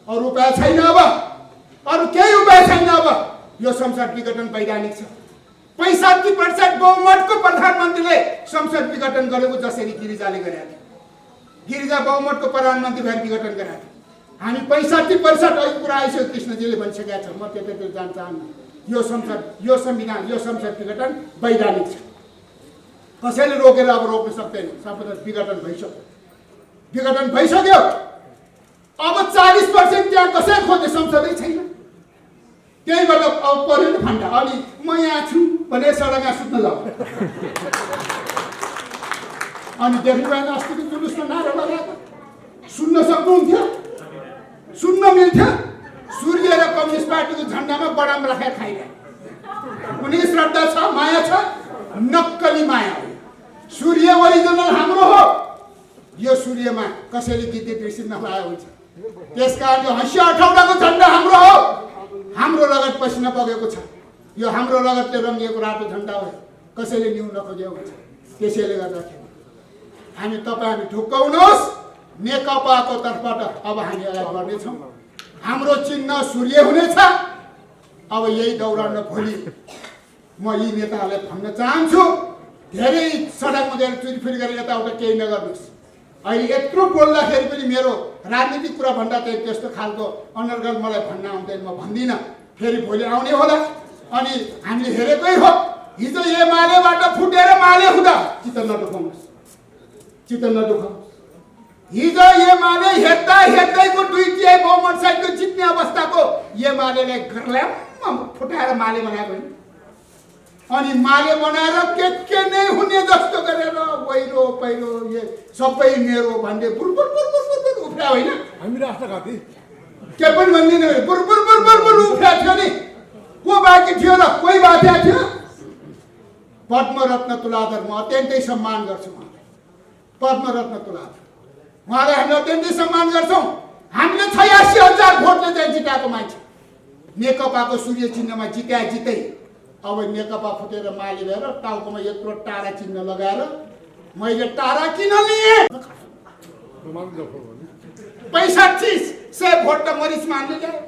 अरू उपाय छैन। अब अरू केही उपाय छैन। अब यो संसद विघटन वैधानिक छ। 65% बहुमतको प्रधानमन्त्रीले संसद विघटन गरेको, जसरी गिरिजाले गरेका थिए। गिरिजा बहुमतको प्रधानमन्त्री भएर विघटन गरेका थिए। हामी 65% अहिले कुरा आइसक्यो, कृष्णजीले भनिसकेका छ। म त्यतातिर जान चाहन्न। यो संविधान, यो संसद विघटन वैधानिक छ। कसैले रोकेर अब रोक्न सक्दैन। संसद विघटन भइसक्यो। अब 40% त्यहाँ कसै खोज्ने संसदै छैन। त्यहीबाट अब पर्यो नि फन्डा। अनि म यहाँ छु भने सडकमा सुत्न जाऊ। अनि देख्नु भएन अस्तिको जुलुसमा नारा लगाएको? सुन्न सक्नुहुन्थ्यो, सुन्न मिल्थ्यो। सूर्य र कम्युनिस्ट पार्टीको झन्डामा बडाम राखेर खाइरहे। कुनै श्रद्धा छ, माया छ? नक्कली माया हो। सूर्य ओरिजिनल हाम्रो हो। यो सूर्यमा कसैले गिद्धे दृष्टि नलाए हुन्छ। त्यसकारण यो हँसिया अठौटाको झन्डा हाम्रो हो। हाम्रो रगत पसिना बगेको छ। यो हाम्रो रगतले रङ्गिएको रातो झन्डा हो। कसैले न्यु नखोजेको छ। त्यसैले गर्दाखेरि हामी तपाईँ ढुक्क हुनुहोस्। नेकपाको तर्फबाट अब हामी अगाडि बढ्नेछौँ। हाम्रो चिन्ह सूर्य हुनेछ। अब यही दौरानमा भोलि म यी नेताहरूलाई भन्न चाहन्छु, धेरै सडकमा गएर चुरीफुरी गरेर यताउता केही नगर्नुहोस्। अहिले यत्रो बोल्दाखेरि पनि मेरो राजनीतिक कुरा भन्दा चाहिँ त्यस्तो खालको अनर्गल मलाई भन्न आउँदैन। म भन्दिनँ, फेरि भोलि आउने होला। अनि हामीले हेरेकै हो, हिजो एमालेबाट फुटेर माले हुँदा चित्त नदुखाउनुहोस्, चित्त नदुखाउनुहोस्। हिजो एमाले हेर्दैको 2/3 बहुमत सहितको जित्ने अवस्थाको एमालेलाई ल्याम्म फुटाएर माले बनाएको होइन। अनि माले बनाएर के नै हुने जस्तो गरेर पहिरो पहिरो यो सबै मेरो भन्ने बुरबुर बुरबुर बुरबुर उफ्र्या होइन। हामी राष्ट्रघाती के पनि भन्दिनँ, बुरबुर बुरबुर बुरबुर उफ्र्या थियो नि। को बाँकी थियो र? कोही बाँकी थियो? पद्मरत्न तुलाधर म अत्यन्तै सम्मान गर्छु उहाँलाई। पद्मरत्न तुलाधर उहाँलाई हामी अत्यन्तै सम्मान गर्छौँ। हामीले 86,000 भोटले चाहिँ जिताएको मान्छे, नेकपाको सूर्य चिन्हमा जितै। अब नेकपा फुटेर माले भएर टाउकोमा यत्रो टारा चिन्ह लगाएर मैले टारा किन लिएँ? 6500 भोट त मरिच मान्ने ल्यायो।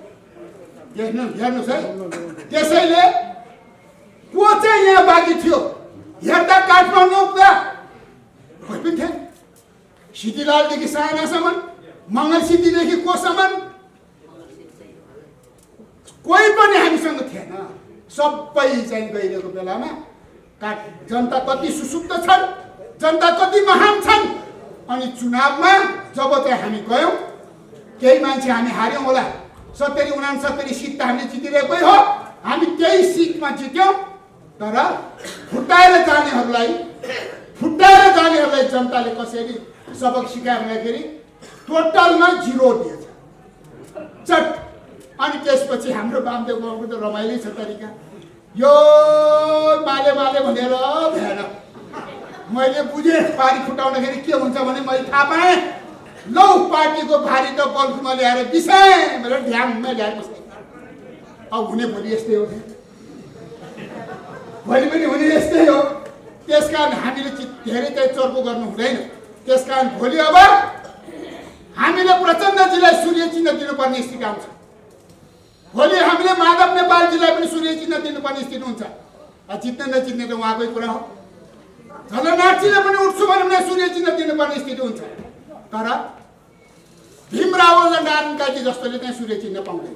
हेर्नुहोस् है। त्यसैले को चाहिँ यहाँ बाँकी थियो? हेर्दा काठमाडौँ पुग्दा कोही पनि थिएन। सिद्धिलालदेखि सानासम्म, मङ्गल सिद्धिदेखि कोसम्म कोही पनि हामीसँग थिएन। सबै चाहिँ गइरहेको बेलामा जनता कति सुसुप्त छन्, जनता कति महान छन्। अनि चुनावमा जब चाहिँ हामी गयौँ, केही मान्छे हामी हार्यौँ होला। 70-69 सिट त हामीले जितिरहेकै हो। हामी त्यही सिटमा जित्यौँ। तर फुटाएर जानेहरूलाई जनताले कसरी सबक सिकाउँदाखेरि टोटलमा 0 दिएछ चट। अनि त्यसपछि हाम्रो वामदेव बाबुको त रमाइलो छ तरिका। यो माले भनेर भएन। मैले बुझेँ पार्टी फुटाउँदाखेरि के हुन्छ भने मैले थाहा पाएँ। लौ पार्टीको भारी त बल्कुमा ल्याएर बिसाएँ भनेर ढ्याङमै ल्याएर बस्ने। अब हुने भोलि यस्तै हो, भोलि पनि हुने यस्तै हो। त्यसकारण हामीले धेरै चाहिँ चर्को गर्नु हुँदैन। त्यसकारण भोलि अब हामीले प्रचण्डजीलाई सूर्य चिन्ह दिनुपर्ने स्थिति आउँछ। भोलि हामीले माधव नेपालजीलाई पनि सूर्य चिन्ह दिनुपर्ने स्थिति हुन्छ। जित्ने नजित्ने त उहाँकै कुरा हो। झलनाथजीले पनि उठ्छु भने सूर्य चिन्ह दिनुपर्ने स्थिति हुन्छ। तर भीमराव र नारायण काजी जस्तोले चाहिँ सूर्य चिन्ह पाउँदैन।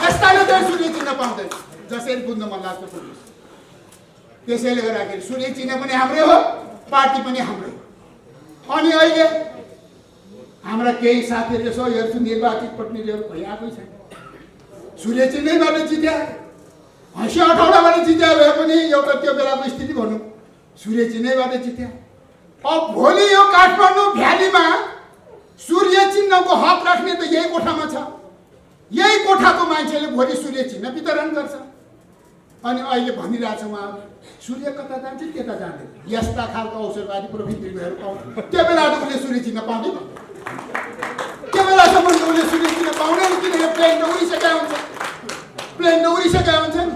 यस्ताले चाहिँ सूर्य चिन्ह पाउँदैन जसरी बुझ्न मन लाग्छ बुझ्नुहोस्। त्यसैले गर्दाखेरि सूर्य चिन्ह पनि हाम्रै हो, पार्टी पनि हाम्रै हो। अनि अहिले हाम्रा केही साथीहरू यसो हेर्छु निर्वाचित प्रतिनिधिहरू भइआएकै छैन। सूर्य चिन्हैबाट जित्या, हँसिया अठौटाबाट जित्या भए पनि एउटा त्यो बेलाको स्थिति भनौँ सूर्य चिन्हैबाट जित्या। अब भोलि यो काठमाडौँ भ्यालीमा सूर्य चिन्हको हक राख्ने त यही कोठामा छ। यही कोठाको मान्छेले भोलि सूर्य चिन्ह वितरण गर्छ। अनि अहिले भनिरहेछ उहाँहरू सूर्य कता जान्छ त्यता जाँदैन। यस्ता खालको औषधवादी प्रविधिहरू पाउँछ। त्यो बेला त उसले सूर्य चिन्ह पाउँदैन। त्यो बेलासम्म उसले सूर्य चिन्ह पाउँदैन, किनभने प्लेन त उडिसकेका हुन्छ, प्लेन त उडिसकेका हुन्छन्।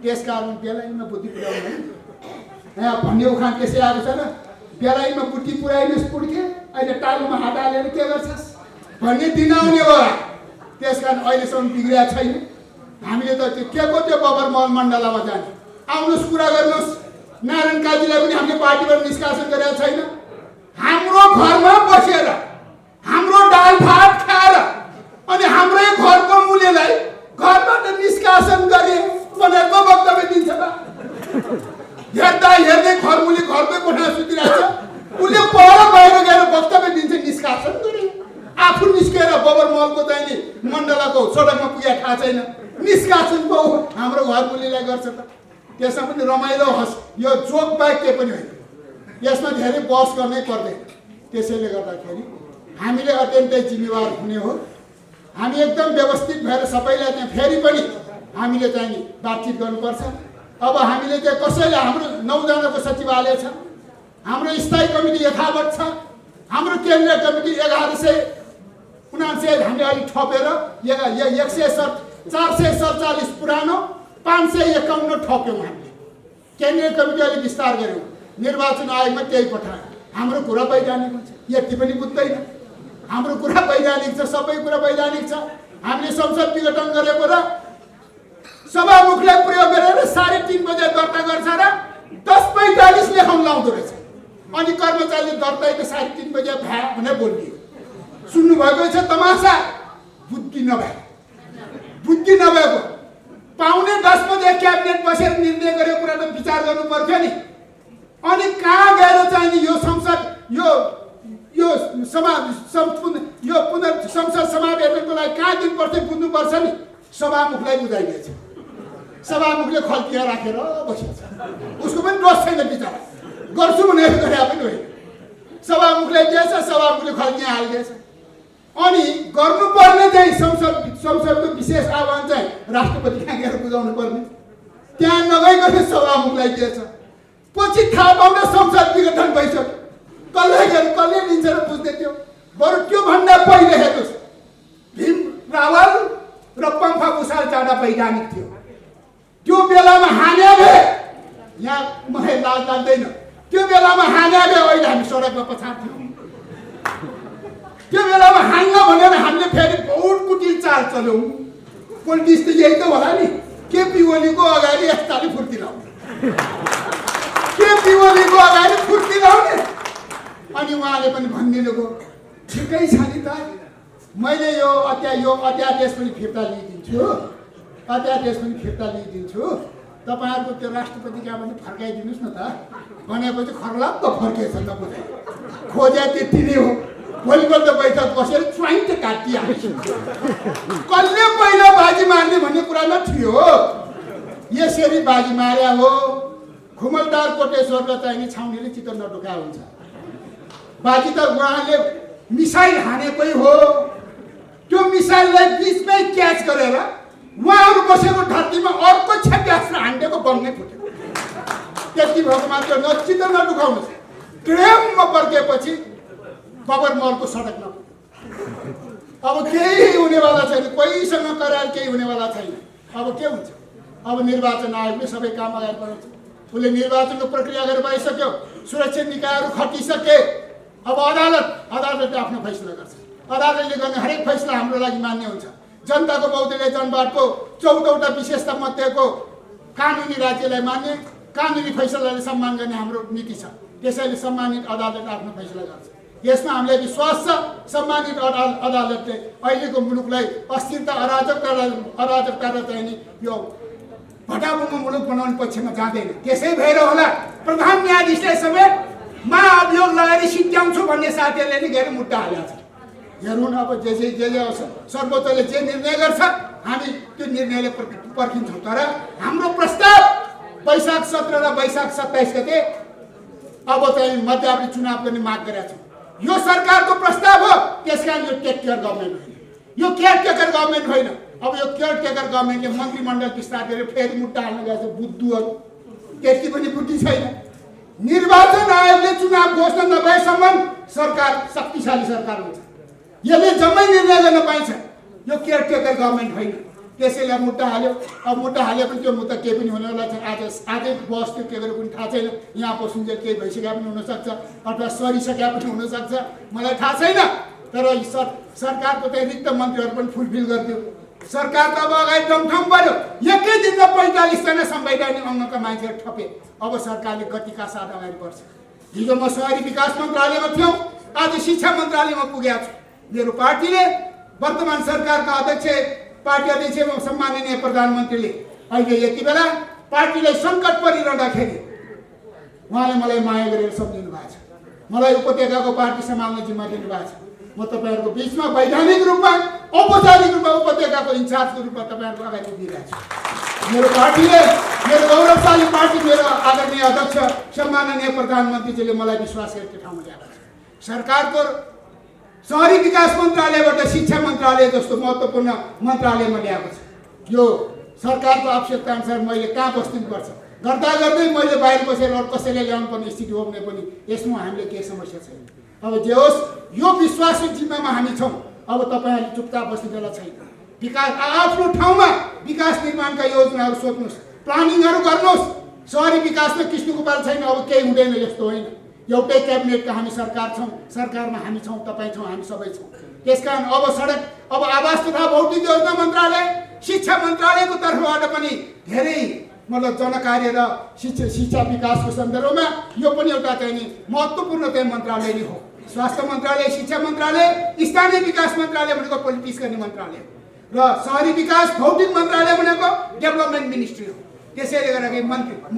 त्यसकारण बेलायनमा बुद्धि पुर्याउनु यहाँ भन्ने उखान त्यसै आएको छ र, बेलायनमा बुद्धि पुर्याइनुहोस् पुड्के, अहिले टालुमा हात हालेर के गर्छस् भन्ने दिन आउने होला। त्यसकारण अहिलेसम्म बिग्रिया छैन। हामीले त त्यो के को त्यो बबर मल मण्डलामा जाने आउनुहोस् कुरा गर्नुहोस्। नारायण काजीलाई पनि हामीले पार्टीबाट निष्कासन गरेका छैन। हाम्रो घरमा बसेर हाम्रो दाल भात खाएर अनि हाम्रै घरको मूल्यलाई घरबाट निष्कासन गरे भनेर को वक्तव्य दिन्छ त? हेर्दै घर मूल्य घरकै कोठामा सुतिरहेछ, उसले पर बाहिर गएर वक्तव्य दिन्छ निष्कासन गरे। आफू निस्केर बबर मलको चाहिँ मण्डलाको सडकमा पुगे थाहा छैन, निष्कासन पो हाम्रो घर मूल्यलाई गर्छ त। त्यसमा पनि रमाइलो होस्, यो जोक बाहेक के पनि होइन। यसमा धेरै बहस गर्नै पर्दैन। त्यसैले गर्दाखेरि हामीले अत्यन्तै जिम्मेवार हुने हो। हामी एकदम व्यवस्थित भएर सबैलाई त्यहाँ फेरि पनि हामीले चाहिँ नि बातचित गर्नुपर्छ। अब हामीले चाहिँ कसैले हाम्रो 9 जनाको सचिवालय छ, हाम्रो स्थायी कमिटी यथावत छ, हाम्रो केन्द्रीय कमिटी 1179 हामीले अलिक थपेर 447 पुरानो 551 थप्यौँ। हामीले केन्द्रीय कमिटी अलिक विस्तार गऱ्यौँ, निर्वाचन आयोगमा त्यही पठायो। हाम्रो कुरा वैधानिक हुन्छ, यति पनि बुझ्दैन। हाम्रो कुरा वैधानिक छ, सबै कुरा वैधानिक छ। हामीले संसद विघटन गरेको र सभामुखलाई प्रयोग गरेर 3:30 बजे दर्ता गर्छ र 10:45 लेखाउन लाउँदो रहेछ। अनि कर्मचारीले दर्ता 3:30 बजे भ्या भनेर बोलिदियो। सुन्नुभएको छ तमासा? बुद्धि नभएको। 9:45 बजे क्याबिनेट बसेर निर्णय गरेको कुरा त विचार गर्नु पर्थ्यो नि। अनि कहाँ गएर चाहिँ नि यो संसद संसद समावेशनको लागि कहाँ दिनुपर्छ बुझ्नुपर्छ नि। सभामुखलाई बुझाइदिएछ, सभामुखले खल्तिया राखेर बसेछ। उसको पनि दोष छैन बिचरा, गर्छु भनेर गरे पनि होइन। सभामुखले दिएछ, सभामुखले खल्तिया हालिदिएछ। अनि गर्नुपर्ने चाहिँ संसदको विशेष आह्वान चाहिँ राष्ट्रपति कहाँ गएर बुझाउनु पर्ने, त्यहाँ नगइकन सभामुखलाई दिएछ। पछि थाहा पाउन संसद विघटन भइसक्यो। कसले लिन्छ र बुझ्दै थियो। बरु त्योभन्दा पहिले हेर्नुहोस्, भीम रावल र पम्फा भुषाल जाँदा वैधानिक थियो। त्यो बेलामा हाने भए यहाँ मलाई लाज लाग्दैन। त्यो बेलामा हाने भए अहिले हामी सडकमा पछाड्थ्यौँ। त्यो बेलामा हान्न भनेर हामीले फेरि बहुत कुटिल चाल चल्यौँ। पोलिटिक्स त यही त होला नि। केपी ओलीको अगाडि यस्ताले फुर्ती लाउने, केपी ओलीको अगाडि फुर्ती लाउने। अनि उहाँले पनि भनिदिनुभयो ठिकै छ नि त, मैले यो अध्यादेश पनि फिर्ता लिइदिन्छु, तपाईँहरूको त्यो राष्ट्रपति कहाँ पनि फर्काइदिनुहोस् न त भनेपछि खर्लाप त फर्केछ नबुझाइ। खोजे त्यति नै हो। भोलिपल्ट बैठक बसेर च्वाइन्ट काटिहाल्छ। कसले पहिला बाजी मार्ने भन्ने कुरा न थियो। यसरी बाजी मार्या हो। खुमलदार कोटेश्वरलाई चाहिने छाउनीले चित्त नडुका हुन्छ। बाजी त उहाँले मिसाइल हानेकै हो। त्यो मिसाइललाई बिचमै क्याच गरेर उहाँहरू बसेको धरतीमा अर्को क्षेप्यास्त्र हान्डेको बम नै फुट्यो। त्यति भएको मात्र चित्त नडुकाउनुहोस्। ट्रेनमा पर्केपछि बबरमहलको सडक नपुग्यो। अब केही हुनेवाला छैन, कोहीसँग करार केही हुनेवाला छैन। अब के हुन्छ? अब निर्वाचन आयोगले सबै काम अगाडि बढाउँछ। उसले निर्वाचनको प्रक्रिया गरेर भइसक्यो, सुरक्षा निकायहरू खटिसके। अब अदालतले आफ्नो फैसला गर्छ। अदालतले गर्ने हरेक फैसला हाम्रो लागि मान्य हुन्छ। जनताको बहुदलीय जनवादको 14वटा विशेषता मध्येको कानुनी राज्यलाई मान्ने, कानुनी फैसलालाई सम्मान गर्ने हाम्रो नीति छ। त्यसैले सम्मानित अदालतले आफ्नो फैसला गर्छ। यसमा हामीलाई विश्वास छ। सम्मानित अदालतले अहिलेको मुलुकलाई अस्थिरता, अराजकता र चाहिँ नि यो भटाभुङ्गो मुलुक बनाउने पक्षमा जाँदैन। त्यसै भएर होला प्रधान न्यायाधीशले समेत महाअभियोग लगाएर सिद्ध्याउँछु भन्ने साथीहरूले नि गएर मुद्दा हालेको छ। हेरौँ अब जे सर्वोच्चले जे निर्णय गर्छ हामी त्यो निर्णयले पर्खिन्छौँ। तर हाम्रो प्रस्ताव वैशाख 17 र वैशाख 27 गते अब चाहिँ मध्यावधि चुनाव गर्ने माग गरेका छौँ। यो सरकारको प्रस्ताव हो, त्यसकारण यो टेककेयर गभर्मेन्ट होइन, यो केयरटेकर गभर्मेन्ट होइन। अब यो केयरटेकर गभर्मेन्टले मन्त्रीमण्डल विस्तार गरेर फेरि मुद्दा हाल्न गएको छ। बुद्धुहरू त्यति पनि बुद्धि छैन। निर्वाचन आयोगले चुनाव घोषणा नभएसम्म सरकार शक्तिशाली सरकार हुन्छ। यसले जम्मै निर्णय गर्न पाइन्छ। यो केयरटेकर गभर्मेन्ट होइन। त्यसैले मुद्दा हाल्यो। अब मुद्दा हाल्यो पनि त्यो मुद्दा केही पनि हुनेवाला छैन। आजै बस त्यो के गरेको पनि थाहा छैन। यहाँ पसुन्जेल केही भइसक्या पनि हुनसक्छ अथवा सरिसक्या पनि हुनसक्छ, मलाई थाहा छैन। तर सरकारको चाहिँ रिक्त मन्त्रीहरू पनि फुलफिल गरिदियो। सरकार त अब अगाडि दमथम पर्यो। एकै दिनमा 45 जना संवैधानिक अङ्गका मान्छेहरू थपे। अब सरकारले गतिका साथ अगाडि बढ्छ। हिजो म शहरी विकास मन्त्रालयमा थियौँ, आज शिक्षा मन्त्रालयमा पुगेको छु। मेरो पार्टीले वर्तमान सरकारका पार्टी अध्यक्ष एवं सम्माननीय प्रधानमन्त्रीले अहिले यति बेला पार्टीलाई सङ्कट परिरहँदाखेरि उहाँले मलाई माया गरेर सम्झिनु भएको छ। मलाई उपत्यकाको पार्टी सम्हाल्ने जिम्मा दिनुभएको छ। म तपाईँहरूको बिचमा वैधानिक रूपमा, औपचारिक रूपमा उपत्यकाको इन्चार्जको रूपमा तपाईँहरूको अगाडि दिइरहेको छु। मेरो पार्टीले, मेरो गौरवशाली पार्टी, मेरो आदरणीय अध्यक्ष सम्माननीय प्रधानमन्त्रीजीले मलाई विश्वास गरेर ठाउँमा ल्याएको छ। सरकारको शहरी विकास मन्त्रालयबाट शिक्षा मन्त्रालय जस्तो महत्त्वपूर्ण मन्त्रालयमा ल्याएको छ। यो सरकारको आवश्यकता अनुसार मैले कहाँ बस्नुपर्छ गर्दा गर्दै मैले बाहिर बसेर अरू कसैले ल्याउनु पर्ने स्थिति हो भने पनि यसमा हामीले केही समस्या छैन। अब जे होस् यो विश्वासी जिम्मामा हामी छौँ। अब तपाईँहरूले चुपचाप बस्ने बेला छैन। विकास आफ्नो ठाउँमा विकास निर्माणका योजनाहरू सोच्नुहोस्, प्लानिङहरू गर्नुहोस्। शहरी विकासमा कृष्णगोपाल छैन, अब केही हुँदैन यस्तो होइन। एउटै क्याबिनेटका हामी सरकार छौँ, सरकारमा हामी छौँ, तपाईँ छौँ, हामी सबै छौँ। त्यसकारण अब सडक, अब आवास तथा भौतिक योजना मन्त्रालय, शिक्षा मन्त्रालयको तर्फबाट पनि धेरै मतलब जनकार्य र शिक्षा विकासको सन्दर्भमा यो पनि एउटा चाहिँ नि महत्त्वपूर्ण चाहिँ मन्त्रालय नै हो। स्वास्थ्य मन्त्रालय, शिक्षा मन्त्रालय, स्थानीय विकास मन्त्रालय भनेको पोलिटिक्स गर्ने मन्त्रालय हो र शहरी विकास भौतिक मन्त्रालय भनेको डेभलपमेन्ट मिनिस्ट्री हो। त्यसैले गर्दाखेरि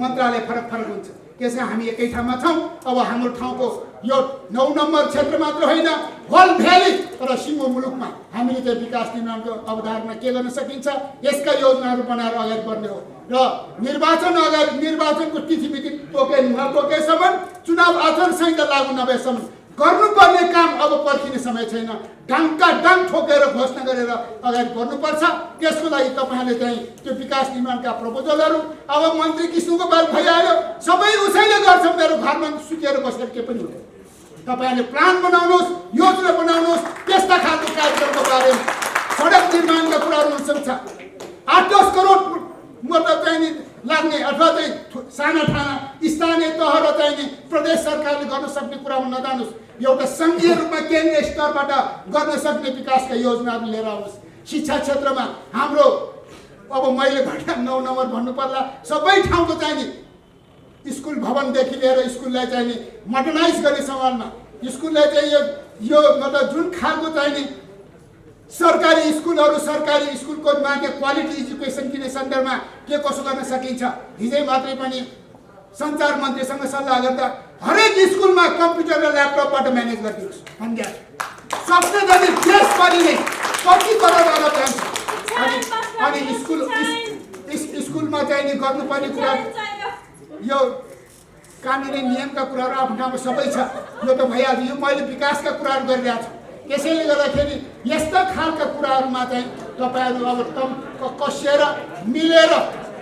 मन्त्रालय फरक फरक हुन्छ। त्यसमा हामी एकै ठाउँमा छौँ। अब हाम्रो ठाउँको यो 9 नम्बर क्षेत्र मात्र होइन, होल भ्याली र सिङ्गो मुलुकमा हामीले चाहिँ विकास निर्माणको अवधारणा के गर्न सकिन्छ यसका योजनाहरू बनाएर अगाडि बढ्ने हो। र निर्वाचन अगाडि निर्वाचनको तिथिमिति नतोकेसम्म, चुनाव आचार संहिता लागू नभएसम्म गर्नुपर्ने काम अब पर्खिने समय छैन। डाङका डाङ ठोकेर घोषणा गरेर अगाडि बढ्नुपर्छ। त्यसको लागि तपाईँहरूले चाहिँ त्यो विकास निर्माणका प्रपोजलहरू अब मन्त्री कृष्णगोपाल भइहाल्यो, सबै उसैले गर्छ। मेरो घरमा सुतेर बसेर के पनि हुँदैन। तपाईँहरूले प्लान बनाउनुहोस्, योजना बनाउनुहोस्। त्यस्ता खालको कार्यक्रमको बारेमा सडक निर्माणका कुराहरू हुन्छ। 8-10 करोड मतलब चाहिँ नि लाग्ने अथवा चाहिँ साना ठाना स्थानीय तह र चाहिँ नि प्रदेश सरकारले गर्न सक्ने कुरामा नजानुहोस्। एउटा सङ्घीय रूपमा केन्द्रीय स्तरबाट गर्न सक्ने विकासका योजनाहरू लिएर आउनुहोस्। शिक्षा क्षेत्रमा हाम्रो अब मैले भन्दा 9 नम्बर भन्नु पर्ला, सबै ठाउँको चाहिँ नि स्कुल भवनदेखि लिएर स्कुललाई चाहिँ नि मोडर्नाइज गर्ने सवालमा स्कुललाई चाहिँ यो मतलब जुन खालको चाहिँ नि सरकारी स्कुलको माथि क्वालिटी एजुकेसन दिने सन्दर्भमा के कसो गर्न सकिन्छ। हिजै मात्रै पनि सञ्चार मन्त्रीसँग सल्लाह गर्दा हरेक स्कुलमा कम्प्युटर र ल्यापटपबाट म्यानेज गरिदिनुहोस् भन्ने सक्ने गरी देशभरि नै 25 करोड अरब जान्छ। अनि स्कुलमा चाहिँ नि गर्नुपर्ने कुरा यो कानुनी नियमका कुराहरू आफ्नो ठाउँमा सबै छ। यो त भइहाल्छ। यो मैले विकासका कुराहरू गरिरहेको छु। त्यसैले गर्दाखेरि यस्ता खालका कुराहरूमा चाहिँ तपाईँहरू अब कसिएर मिलेर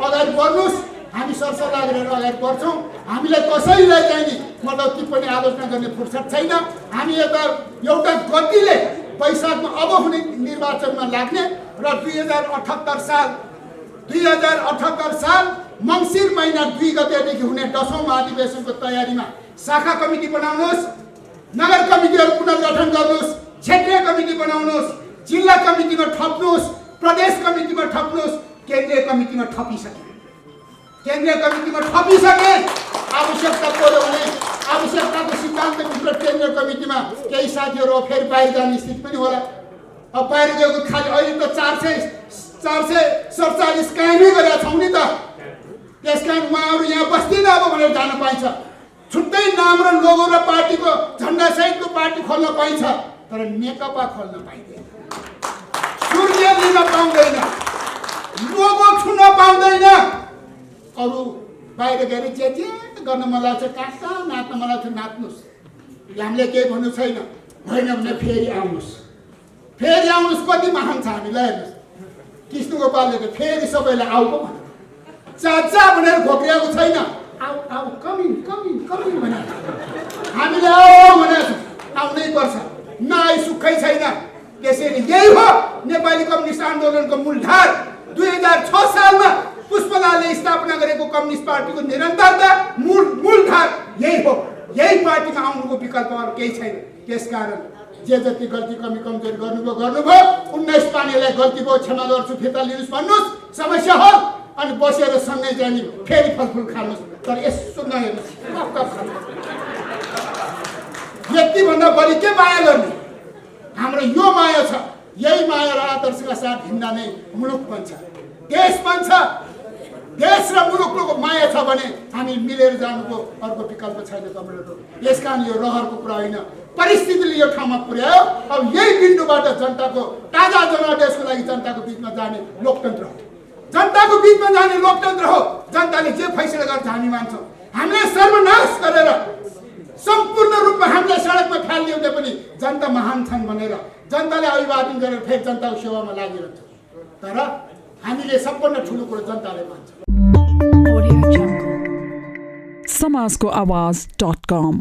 अगाडि बढ्नुहोस्। हामी सरसल्लाह गरेर अगाडि बढ्छौँ। हामीलाई कसैलाई चाहिँ नि मतलब टिप्पणी आलोचना गर्ने फुर्सद छैन। हामी एउटा गतिले वैशाखमा अब हुने निर्वाचनमा लाग्ने र 2078 साल मङ्सिर महिना 2 गतेदेखि हुने 10औं महाधिवेशनको तयारीमा शाखा कमिटी बनाउनुहोस्, नगर कमिटीहरू पुनर्गठन गर्नुहोस्, क्षेत्रीय कमिटी बनाउनुहोस्, जिल्ला कमिटीमा थप्नुहोस्, प्रदेश कमिटीमा थप्नुहोस्, केन्द्रीय कमिटीमा थपिसके आवश्यकता पर्यो भने आवश्यकताको सिद्धान्तभित्र केन्द्रीय कमिटीमा केही साथीहरू फेरि बाहिर जाने स्थिति पनि होला। अब बाहिर गएको खालि अहिले त 447 कायमै गरेका छौँ नि त। त्यसकारण उहाँहरू यहाँ बस्दैन अब भनेर जान पाइन्छ। छुट्टै नाम र लोगो र पार्टीको झन्डा सहितको पार्टी खोल्न पाइन्छ, तर नेकपा खोल्न पाइँदैन, सूर्य लिन पाउँदैन, लोगो छुन पाउँदैन। अरू बाहिर गएर जे गर्न मन लाग्छ, कहाँ नाच्न मन लाग्छ नाच्नुहोस्। हामीले केही भन्नु छैन। होइन भने फेरि आउनुहोस्। कति महान छ हामीलाई हेर्नुहोस्। कृष्णगोपालले त फेरि सबैलाई आऊ पो भन्नु, चाचा भनेर घोक्रिएको छैन। आऊ कमिङ भने हामीले आऊ भनेर आउनै पर्छ। नआई सुखै छैन। त्यसैले यही हो नेपाली कम्युनिस्ट आन्दोलनको मूलधार। 2006 सालमा पुष्पलालले स्थापना गरेको कम्युनिस्ट पार्टीको निरन्तरता मूलधार यही हो। यही पार्टीमा आउनुको विकल्प अरू केही छैन। त्यसकारण जे जति गल्ती कमी कमजोरी गर्नुभयो 19 पानीलाई गल्ती भयो, क्षमा गर्छु, फिर्ता लिनुहोस् भन्नुहोस्, समस्या हो। अनि बसेर सँगै जाने फेरि फलफुल खानुहोस्, तर यसो नहेर्नुहोस्। यतिभन्दा बढी के माया गर्ने? हाम्रो यो माया छ। यही माया र आदर्शका साथ हिँड्दा नै मुलुक बन्छ, देश बन्छ। देश र मुलुकको माया छ भने हामी मिलेर जानुको अर्को विकल्प छैन कमरेडहरू। यसकारण यो रहरको कुरा होइन, परिस्थितिले यो ठाउँमा पुर्यायो। अब यही बिन्दुबाट जनताको ताजा जनादेशको लागि जनताको बिचमा जाने लोकतन्त्र हो। जनताको बिचमा जाने लोकतन्त्र हो। जनताले जे फैसला गर्छ हामी मान्छौँ। हामीले सर्वनाश गरेर सम्पूर्ण रूपमा हामीलाई सडकमा फालिदिउँदै पनि जनता महान छन् भनेर जनताले अभिवादन गरेर फेरि जनताको सेवामा लागिरहन्छ। तर हामीले सबभन्दा ठुलो कुरो जनताले मान्छ। समाजको आवाज.com